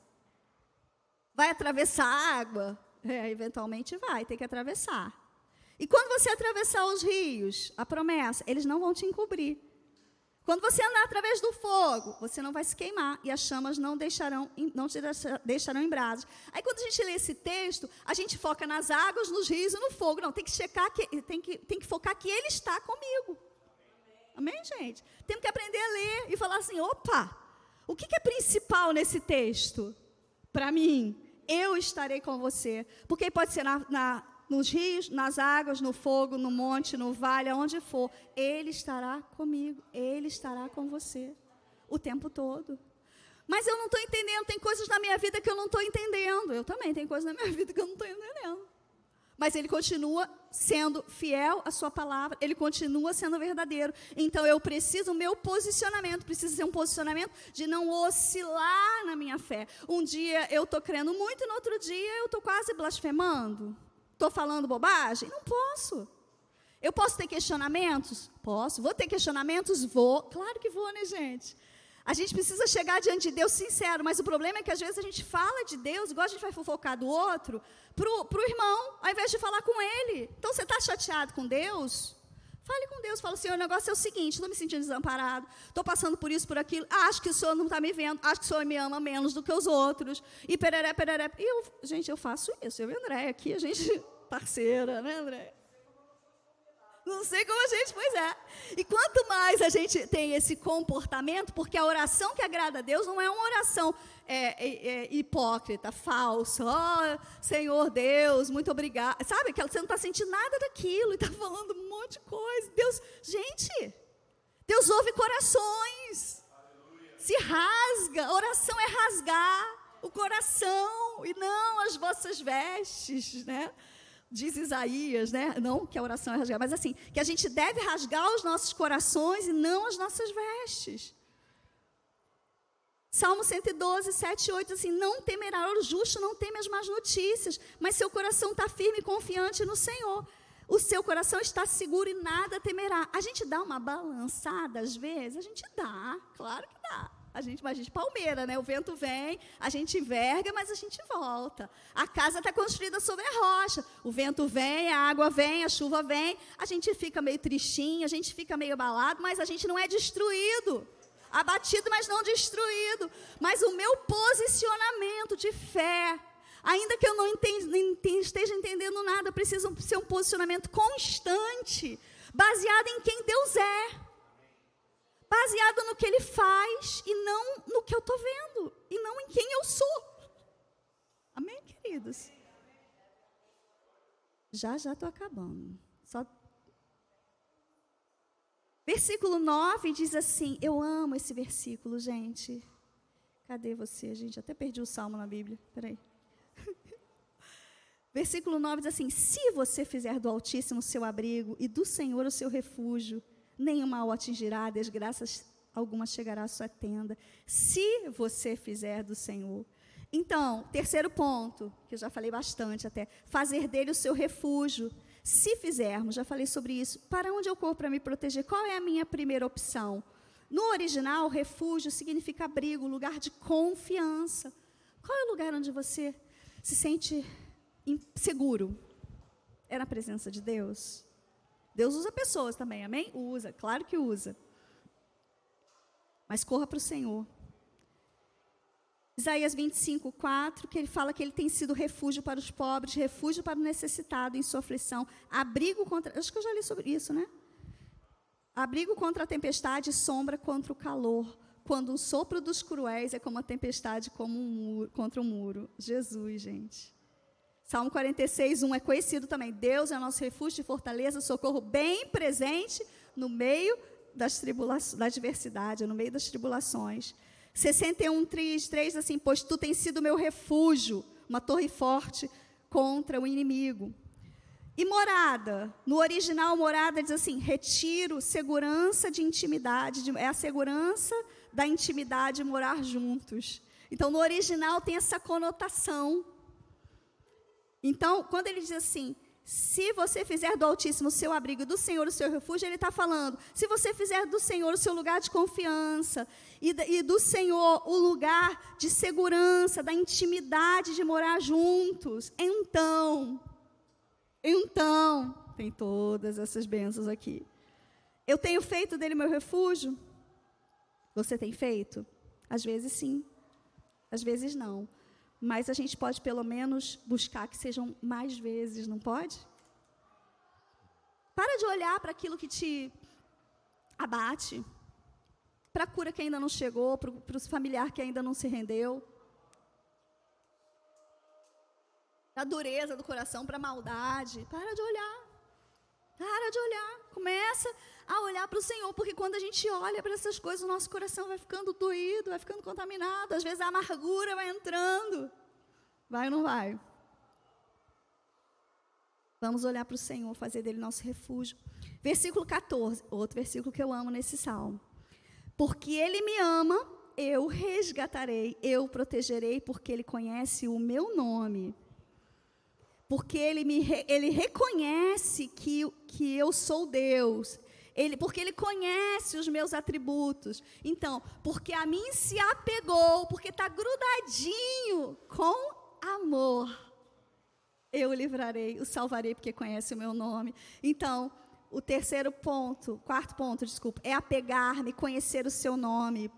Vai atravessar a água? Eventualmente vai, tem que atravessar. E quando você atravessar os rios, a promessa, eles não vão te encobrir. Quando você andar através do fogo, você não vai se queimar e as chamas não te deixarão em brasas. Aí quando a gente lê esse texto, a gente foca nas águas, nos rios e no fogo. Não, tem que checar, tem que focar que Ele está comigo. Amém, gente? Temos que aprender a ler e falar assim, opa, o que é principal nesse texto? Para mim, eu estarei com você. Porque pode ser nos rios, nas águas, no fogo, no monte, no vale, aonde for. Ele estará comigo, Ele estará com você o tempo todo. Mas eu não estou entendendo, tem coisas na minha vida que eu não estou entendendo. Eu também tenho coisas na minha vida que eu não estou entendendo. Mas Ele continua sendo fiel à sua palavra, Ele continua sendo verdadeiro. Então eu preciso, o meu posicionamento precisa ser um posicionamento de não oscilar na minha fé. Um dia eu estou crendo muito e no outro dia eu estou quase blasfemando. Estou falando bobagem? Não posso. Eu posso ter questionamentos? Posso. Vou ter questionamentos? Vou. Claro que vou, né, gente? A gente precisa chegar diante de Deus sincero, mas o problema é que às vezes a gente fala de Deus, igual a gente vai fofocar do outro, pro irmão, ao invés de falar com ele. Então, você está chateado com Deus? Fale com Deus, fala, Senhor, o negócio é o seguinte, estou me sentindo desamparado, estou passando por isso, por aquilo, acho que o Senhor não está me vendo, acho que o Senhor me ama menos do que os outros, e pereré, pereré. E gente, eu faço isso, eu e a Andréia aqui, a gente, parceira, né, Andréia? Não sei como a gente, pois é. E quanto mais a gente tem esse comportamento, porque a oração que agrada a Deus não é uma oração hipócrita, falsa. Oh, Senhor Deus, muito obrigado. Sabe, que você não está sentindo nada daquilo e está falando um monte de coisa. Deus, gente, Deus ouve corações. Aleluia. Se rasga, a oração é rasgar o coração e não as vossas vestes, né? Diz Isaías, né? Não que a oração é rasgar, mas assim, que a gente deve rasgar os nossos corações e não as nossas vestes. Salmo 112, 7 e 8, assim, não temerá o justo, não teme as más notícias, mas seu coração está firme e confiante no Senhor. O seu coração está seguro e nada temerá. A gente dá uma balançada às vezes? A gente dá, claro que dá. Mas a gente palmeira, né? O vento vem, a gente enverga, mas a gente volta. A casa está construída sobre a rocha. O vento vem, a água vem, a chuva vem. A gente fica meio tristinho, a gente fica meio abalado, mas a gente não é destruído. Abatido, mas não destruído. Mas o meu posicionamento de fé, ainda que eu não esteja entendendo nada, precisa ser um posicionamento constante, baseado em quem Deus é. Baseado no que Ele faz e não no que eu estou vendo. E não em quem eu sou. Amém, queridos? Já estou acabando. Versículo 9 diz assim, eu amo esse versículo, gente. Cadê você, gente? Até perdi o salmo na Bíblia. Peraí. Versículo 9 diz assim, se você fizer do Altíssimo o seu abrigo e do Senhor o seu refúgio, nenhum mal atingirá, desgraças alguma chegará à sua tenda, se você fizer do Senhor. Então, terceiro ponto, que eu já falei bastante até, fazer dele o seu refúgio. Se fizermos, já falei sobre isso, para onde eu corro para me proteger? Qual é a minha primeira opção? No original, refúgio significa abrigo, lugar de confiança. Qual é o lugar onde você se sente seguro? É na presença de Deus? Deus usa pessoas também, amém? Usa, claro que usa. Mas corra para o Senhor. Isaías 25, 4, que ele fala que ele tem sido refúgio para os pobres, refúgio para o necessitado em sua aflição, abrigo contra... Acho que eu já li sobre isso, né? Abrigo contra a tempestade e sombra contra o calor. Quando um sopro dos cruéis é como a tempestade contra um muro. Jesus, gente. Salmo 46, 1 é conhecido também. Deus é o nosso refúgio e fortaleza, socorro bem presente no meio das tribulações, da adversidade, no meio das tribulações. 61, 3, assim, pois tu tens sido meu refúgio, uma torre forte contra o inimigo. E morada, no original morada diz assim, retiro, segurança de intimidade, é a segurança da intimidade morar juntos. Então, no original tem essa conotação. Então, quando ele diz assim, Se você fizer do Altíssimo o seu abrigo, do Senhor o seu refúgio, ele está falando, se você fizer do Senhor o seu lugar de confiança, e do Senhor o lugar de segurança, da intimidade de morar juntos, então, tem todas essas bênçãos aqui. Eu tenho feito dele meu refúgio? Você tem feito? Às vezes sim, às vezes não. Mas a gente pode, pelo menos, buscar que sejam mais vezes, não pode? Para de olhar para aquilo que te abate, para a cura que ainda não chegou, para o familiar que ainda não se rendeu, para a dureza do coração, para a maldade. Para de olhar. Começa a olhar para o Senhor, porque quando a gente olha para essas coisas, o nosso coração vai ficando doído, vai ficando contaminado, às vezes a amargura vai entrando. Vai ou não vai? Vamos olhar para o Senhor, fazer dele nosso refúgio. Versículo 14, outro versículo que eu amo nesse salmo. Porque ele me ama, eu resgatarei, eu protegerei, porque ele conhece o meu nome. Porque ele reconhece que eu sou Deus. Porque ele conhece os meus atributos. Então, porque a mim se apegou, porque está grudadinho com amor, eu o livrarei, o salvarei, porque conhece o meu nome. Então, quarto ponto, é apegar-me, conhecer o seu nome.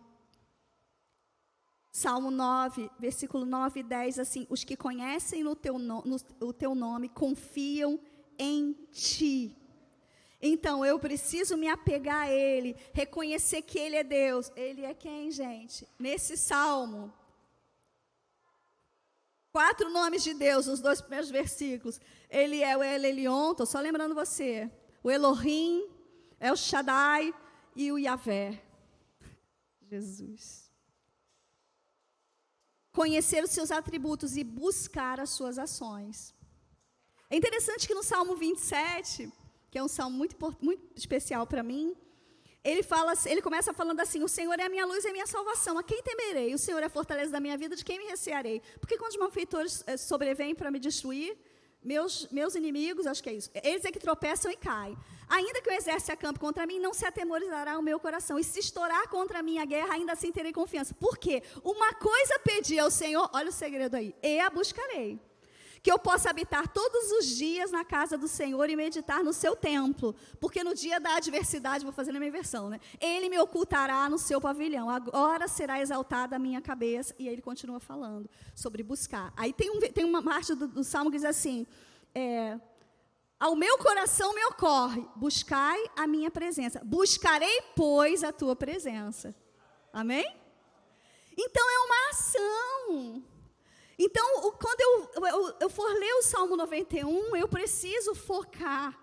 Salmo 9, versículo 9 e 10, assim, os que conhecem o teu nome confiam em ti. Então, eu preciso me apegar a ele, reconhecer que ele é Deus. Ele é quem, gente? Nesse salmo, 4 nomes de Deus, nos 2 primeiros versículos. Ele é o El Elyon, estou só lembrando você, o Elohim, El Shaddai e o Yahvé. Jesus. Conhecer os seus atributos e buscar as suas ações. É interessante que no Salmo 27, que é um salmo muito especial para mim, ele começa falando assim, o Senhor é a minha luz e a minha salvação, a quem temerei? O Senhor é a fortaleza da minha vida, de quem me recearei? Porque quando os malfeitores sobrevêm para me destruir, meus inimigos, acho que é isso, eles é que tropeçam e caem. Ainda que o exército se acampe contra mim, não se atemorizará o meu coração. E se estourar contra mim a guerra, ainda assim terei confiança. Por quê? Uma coisa pedi ao Senhor, olha o segredo aí, e a buscarei. Que eu possa habitar todos os dias na casa do Senhor e meditar no seu templo. Porque no dia da adversidade, vou fazer na minha versão, né? Ele me ocultará no seu pavilhão. Agora será exaltada a minha cabeça. E aí ele continua falando sobre buscar. Aí tem uma parte do salmo que diz assim, ao meu coração me ocorre, buscai a minha presença. Buscarei, pois, a tua presença. Amém? Então é uma ação. Então, quando eu for ler o Salmo 91, eu preciso focar.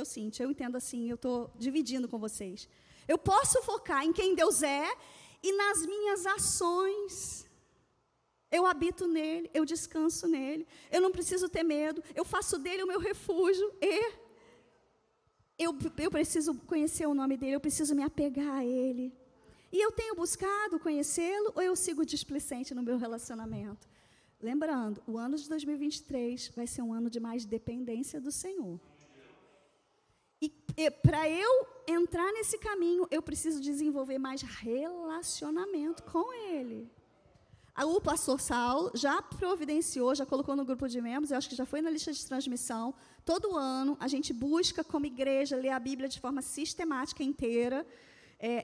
Cíntia, eu entendo assim, eu estou dividindo com vocês. Eu posso focar em quem Deus é e nas minhas ações. Eu habito nele, eu descanso nele. Eu não preciso ter medo, eu faço dele o meu refúgio. E eu preciso conhecer o nome dele, eu preciso me apegar a ele. E eu tenho buscado conhecê-lo ou eu sigo displicente no meu relacionamento? Lembrando, o ano de 2023 vai ser um ano de mais dependência do Senhor. E para eu entrar nesse caminho, eu preciso desenvolver mais relacionamento com Ele. O pastor Saulo já providenciou, já colocou no grupo de membros, eu acho que já foi na lista de transmissão. Todo ano a gente busca, como igreja, ler a Bíblia de forma sistemática inteira.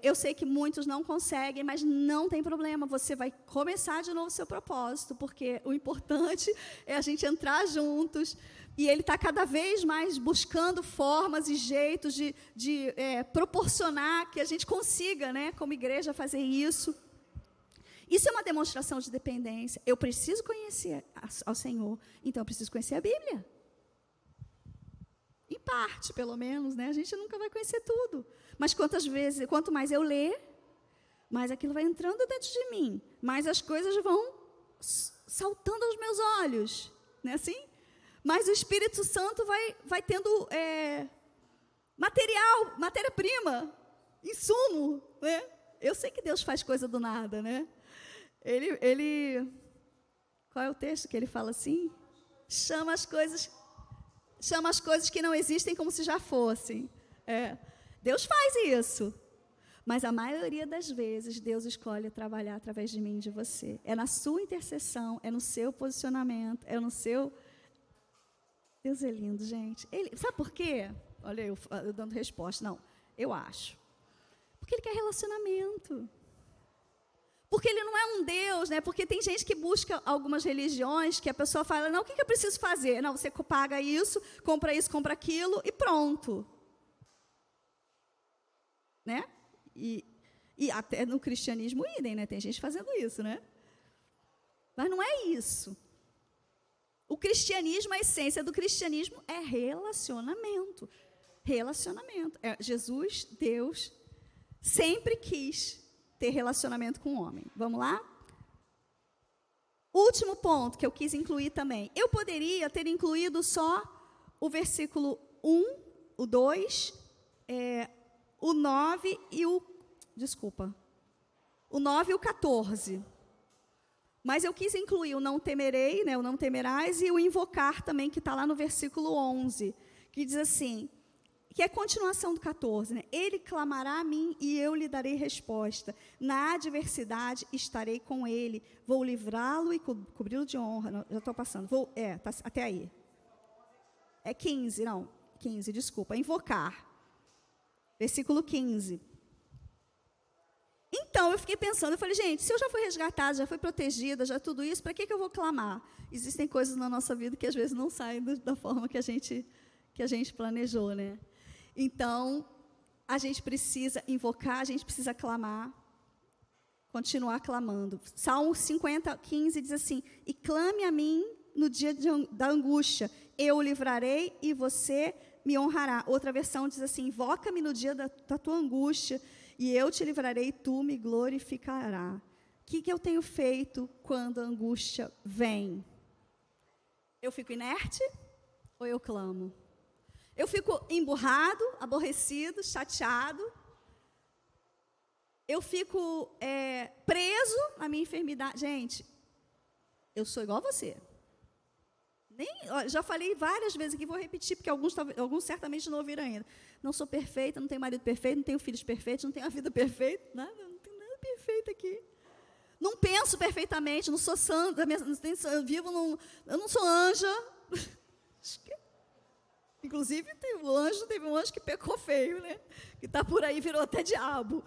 Eu sei que muitos não conseguem, mas não tem problema, você vai começar de novo o seu propósito, porque o importante é a gente entrar juntos, e ele está cada vez mais buscando formas e jeitos de proporcionar que a gente consiga, né, como igreja, fazer isso. Isso é uma demonstração de dependência. Eu preciso conhecer ao Senhor, então eu preciso conhecer a Bíblia. Em parte, pelo menos, né? A gente nunca vai conhecer tudo. Mas quanto mais eu ler, mais aquilo vai entrando dentro de mim, mais as coisas vão saltando aos meus olhos, não é assim? Mas o Espírito Santo vai tendo matéria-prima, insumo, né? Eu sei que Deus faz coisa do nada, né? Qual é o texto que ele fala assim? Chama as coisas... chama as coisas que não existem como se já fossem. Deus faz isso. Mas a maioria das vezes, Deus escolhe trabalhar através de mim e de você. É na sua intercessão, é no seu posicionamento, é no seu... Deus é lindo, gente. Sabe por quê? Olha, eu dando resposta. Não, eu acho. Porque Ele quer relacionamento. Porque Ele não é um Deus, né? Porque tem gente que busca algumas religiões que a pessoa fala, não, o que eu preciso fazer? Não, você paga isso, compra aquilo e pronto. Né? E até no cristianismo, idem, né? Tem gente fazendo isso, né? Mas não é isso. O cristianismo, a essência do cristianismo é relacionamento. Relacionamento. Jesus, Deus, sempre quis ter relacionamento com o homem. Vamos lá? Último ponto que eu quis incluir também. Eu poderia ter incluído só o versículo 1, o 2, o 9 e o... Desculpa. O 9 e o 14. Mas eu quis incluir o não temerei, né, o não temerás, e o invocar também, que está lá no versículo 11, que diz assim, que é a continuação do 14, né? Ele clamará a mim e eu lhe darei resposta. Na adversidade estarei com ele, vou livrá-lo e cobri-lo de honra. Não, já estou passando, tá até aí. 15, desculpa, invocar. Versículo 15. Então, eu fiquei pensando, eu falei, gente, se eu já fui resgatada, já fui protegida, já tudo isso, para que eu vou clamar? Existem coisas na nossa vida que às vezes não saem da forma que a gente planejou, né? Então, a gente precisa invocar, a gente precisa clamar, continuar clamando. Salmo 50, 15 diz assim, e clame a mim no dia da angústia, eu o livrarei e você me honrará. Outra versão diz assim, invoca-me no dia da tua angústia, e eu te livrarei e tu me glorificarás. O que eu tenho feito quando a angústia vem? Eu fico inerte ou eu clamo? Eu fico emburrado, aborrecido, chateado? Eu fico preso na minha enfermidade? Gente, eu sou igual a você. Já falei várias vezes aqui, vou repetir, porque alguns certamente não ouviram ainda. Não sou perfeita, não tenho marido perfeito, não tenho filhos perfeitos, não tenho a vida perfeita, nada, não tenho nada perfeito aqui. Não penso perfeitamente, não sou santa, eu não sou anja. Inclusive, teve um anjo que pecou feio, né? Que está por aí, virou até diabo.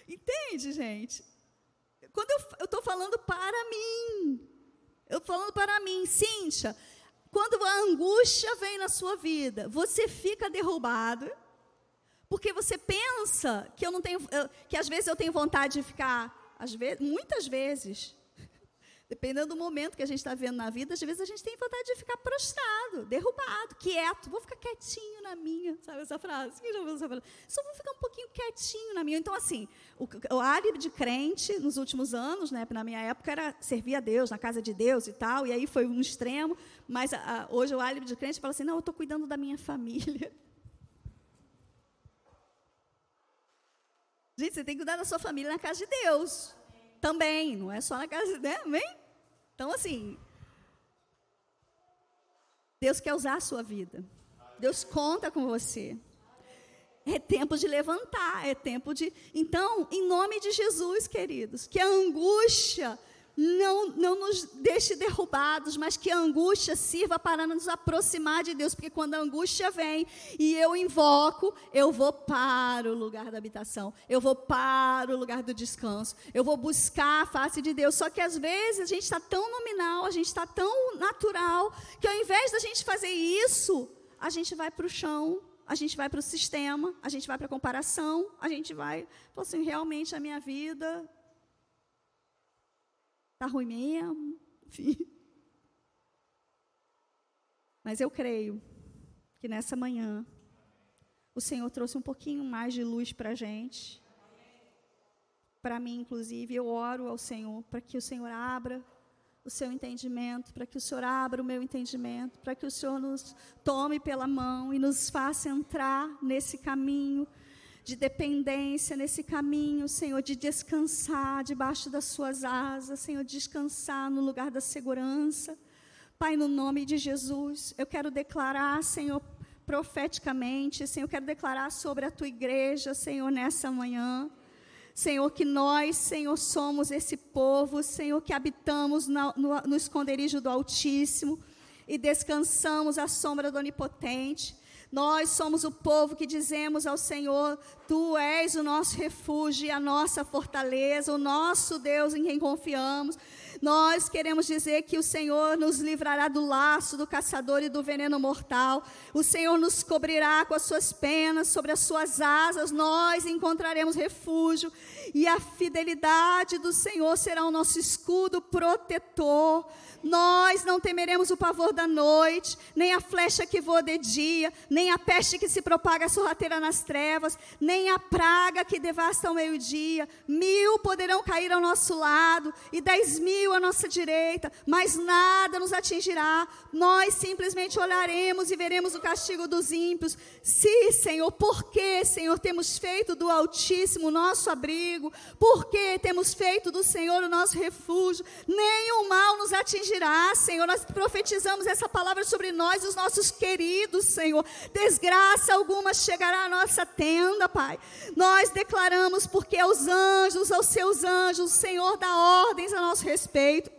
Entende, gente? Quando eu estou falando para mim, Cíntia, quando a angústia vem na sua vida, você fica derrubado, porque você pensa que que às vezes eu tenho vontade de ficar, muitas vezes, dependendo do momento que a gente está vendo na vida, às vezes a gente tem vontade de ficar prostrado, derrubado, quieto, vou ficar quietinho na minha, sabe essa frase? Quem já ouviu essa frase? Só vou ficar um pouquinho quietinho na minha. Então, assim, o álibi de crente, nos últimos anos, né, na minha época, era servir a Deus, na casa de Deus e tal, e aí foi um extremo, mas hoje o álibi de crente fala assim, não, eu estou cuidando da minha família. Gente, você tem que cuidar da sua família na casa de Deus. Também, não é só na casa, né? Amém? Então, assim, Deus quer usar a sua vida. Deus conta com você. É tempo de levantar, é tempo de... Então, em nome de Jesus, queridos, que a angústia não nos deixe derrubados, mas que a angústia sirva para nos aproximar de Deus, porque quando a angústia vem e eu invoco, eu vou para o lugar da habitação, eu vou para o lugar do descanso, eu vou buscar a face de Deus. Só que às vezes a gente está tão nominal, a gente está tão natural, que ao invés da gente fazer isso, a gente vai para o chão, a gente vai para o sistema, a gente vai para a comparação, a gente vai, assim, realmente a minha vida... Está ruim mesmo, enfim. Mas eu creio que nessa manhã o Senhor trouxe um pouquinho mais de luz para a gente. Para mim, inclusive, eu oro ao Senhor para que o Senhor abra o seu entendimento, para que o Senhor abra o meu entendimento, para que o Senhor nos tome pela mão e nos faça entrar nesse caminho de dependência, nesse caminho, Senhor, de descansar debaixo das suas asas, Senhor, descansar no lugar da segurança. Pai, no nome de Jesus, eu quero declarar, Senhor, profeticamente, Senhor, eu quero declarar sobre a Tua igreja, Senhor, nessa manhã. Senhor, que nós, Senhor, somos esse povo, Senhor, que habitamos no esconderijo do Altíssimo e descansamos à sombra do Onipotente. Nós somos o povo que dizemos ao Senhor: Tu és o nosso refúgio e a nossa fortaleza, o nosso Deus em quem confiamos. Nós queremos dizer que o Senhor nos livrará do laço do caçador e do veneno mortal. O Senhor nos cobrirá com as suas penas, sobre as suas asas nós encontraremos refúgio. E a fidelidade do Senhor será o nosso escudo protetor. Nós não temeremos o pavor da noite, nem a flecha que voa de dia, nem a peste que se propaga sorrateira nas trevas, nem a praga que devasta ao meio-dia. 1000 poderão cair ao nosso lado e 10.000 à nossa direita, mas nada nos atingirá. Nós simplesmente olharemos e veremos o castigo dos ímpios. Sim, Senhor, porque, Senhor, temos feito do Altíssimo o nosso abrigo, porque temos feito do Senhor o nosso refúgio, nenhum mal nos atingirá. Senhor, nós profetizamos essa palavra sobre nós, os nossos queridos, Senhor. Desgraça alguma chegará à nossa tenda, Pai. Nós declaramos, porque aos anjos, aos seus anjos, o Senhor dá ordens a nosso respeito,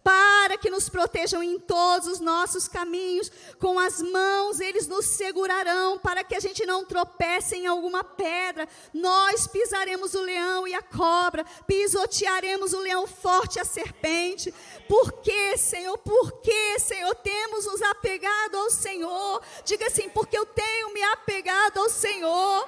para que nos protejam em todos os nossos caminhos. Com as mãos eles nos segurarão, para que a gente não tropece em alguma pedra. Nós pisaremos o leão e a cobra, pisotearemos o leão forte e a serpente. Por que, Senhor? Por que, Senhor, temos nos apegado ao Senhor? Diga assim: porque eu tenho me apegado ao Senhor.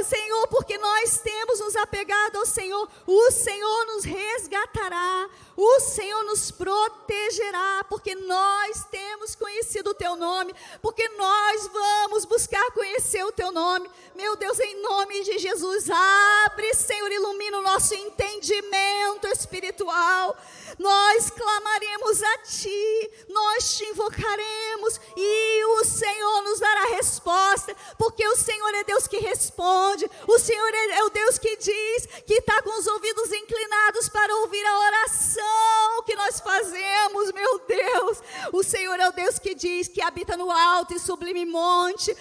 Senhor, porque nós temos nos apegado ao Senhor, o Senhor nos resgatará, o Senhor nos protegerá, porque nós temos conhecido o Teu nome, porque nós vamos buscar conhecer o Teu nome. Meu Deus, em nome de Jesus, abre, Senhor, ilumina o nosso entendimento espiritual. Nós clamaremos a Ti, nós Te invocaremos e o Senhor nos dará resposta, porque o Senhor é Deus que responde, o Senhor é o Deus que diz que está com os ouvidos inclinados para ouvir a oração que nós fazemos. Meu Deus, o Senhor é o Deus que diz que habita no alto e sublime monte,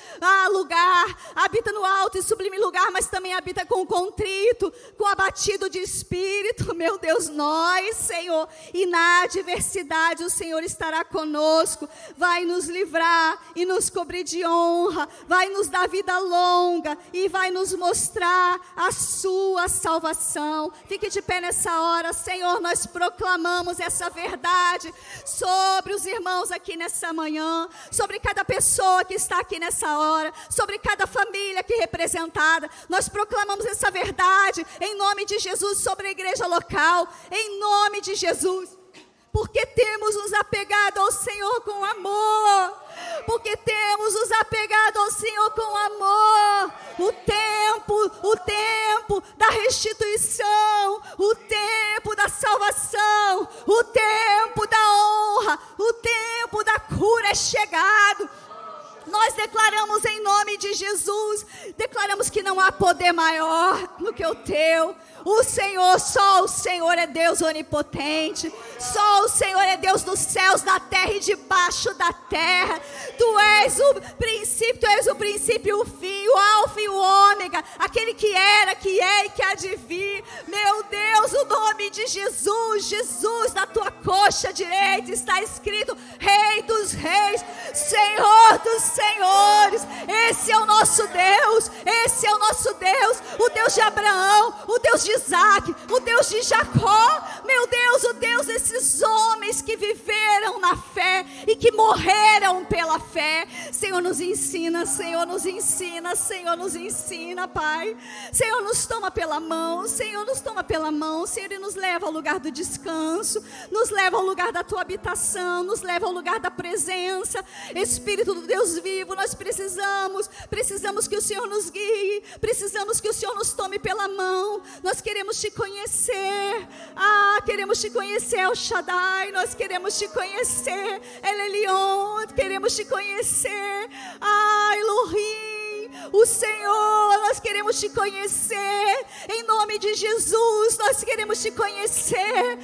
habita no alto e sublime lugar, mas também habita com o contrito, com o abatido de espírito. Meu Deus, nós, Senhor, e na adversidade o Senhor estará conosco, vai nos livrar e nos cobrir de honra, vai nos dar vida longa e vai nos mostrar a sua salvação. Fique de pé nessa hora. Senhor, nós proclamamos essa verdade sobre os irmãos aqui nessa manhã, sobre cada pessoa que está aqui nessa hora, sobre cada família aqui representada. Nós proclamamos essa verdade em nome de Jesus sobre a igreja local, em nome de Jesus, porque temos nos apegado ao Senhor com amor, porque temos nos apegado ao Senhor com amor. O tempo da restituição, o tempo da salvação, o tempo da honra, o tempo da cura é chegado. Nós declaramos em nome de Jesus, declaramos que não há poder maior do que o Teu. O Senhor, só o Senhor é Deus onipotente, só o Senhor é Deus dos céus, da terra e debaixo da terra. Tu és o princípio e o fim, o alfa e o ômega, aquele que era, que é e que há de vir. Meu Deus, o nome de Jesus, Jesus, na tua coxa direita está escrito Rei dos reis, Senhor dos senhores. Esse é o nosso Deus, esse é o nosso Deus, o Deus de Abraão, o Deus de Isaac, o Deus de Jacó. Meu Deus, o Deus desses homens que viveram na fé e que morreram pela fé. Senhor, nos ensina, Senhor, nos ensina, Senhor, nos ensina, Pai. Senhor, nos toma pela mão, Senhor, nos toma pela mão, Senhor, e nos leva ao lugar do descanso, nos leva ao lugar da tua habitação, nos leva ao lugar da presença. Espírito do Deus vivo, nós precisamos que o Senhor nos guie, precisamos que o Senhor nos tome pela mão. Nós queremos te conhecer, queremos te conhecer, El Shaddai, nós queremos te conhecer, El Elyon, queremos te conhecer, Elohim, o Senhor, nós queremos te conhecer, em nome de Jesus, nós queremos te conhecer.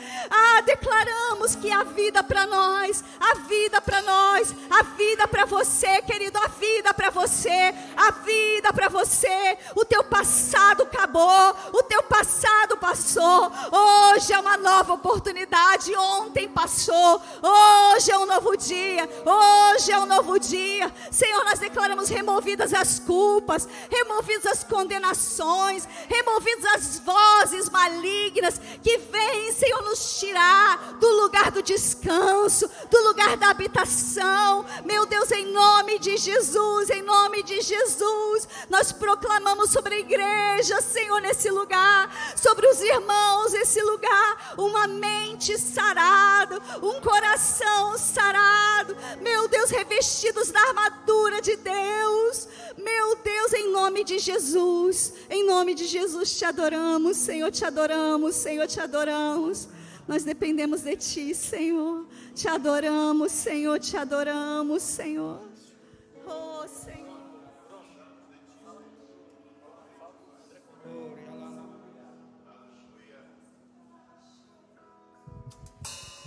Declaramos que há vida para nós, a vida para nós, a vida para você, querido, a vida para você, a vida para você. O teu passado acabou, o teu passado passou, hoje é uma nova oportunidade, ontem passou, hoje é um novo dia, hoje é um novo dia. Senhor, nós declaramos removidas as culpas, removidas as condenações, removidas as vozes malignas que vêm, Senhor, nos tirar do lugar do descanso, do lugar da habitação. Meu Deus, em nome de Jesus, em nome de Jesus, nós proclamamos sobre a igreja, Senhor, nesse lugar, sobre os irmãos nesse lugar, uma mente sarada, um coração sarado, meu Deus, revestidos da armadura de Deus. Meu Deus, em nome de Jesus, em nome de Jesus te adoramos, Senhor, te adoramos, Senhor, te adoramos. Nós dependemos de Ti, Senhor. Te adoramos, Senhor, te adoramos, Senhor. Oh, Senhor.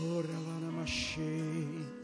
Ora lá na machei.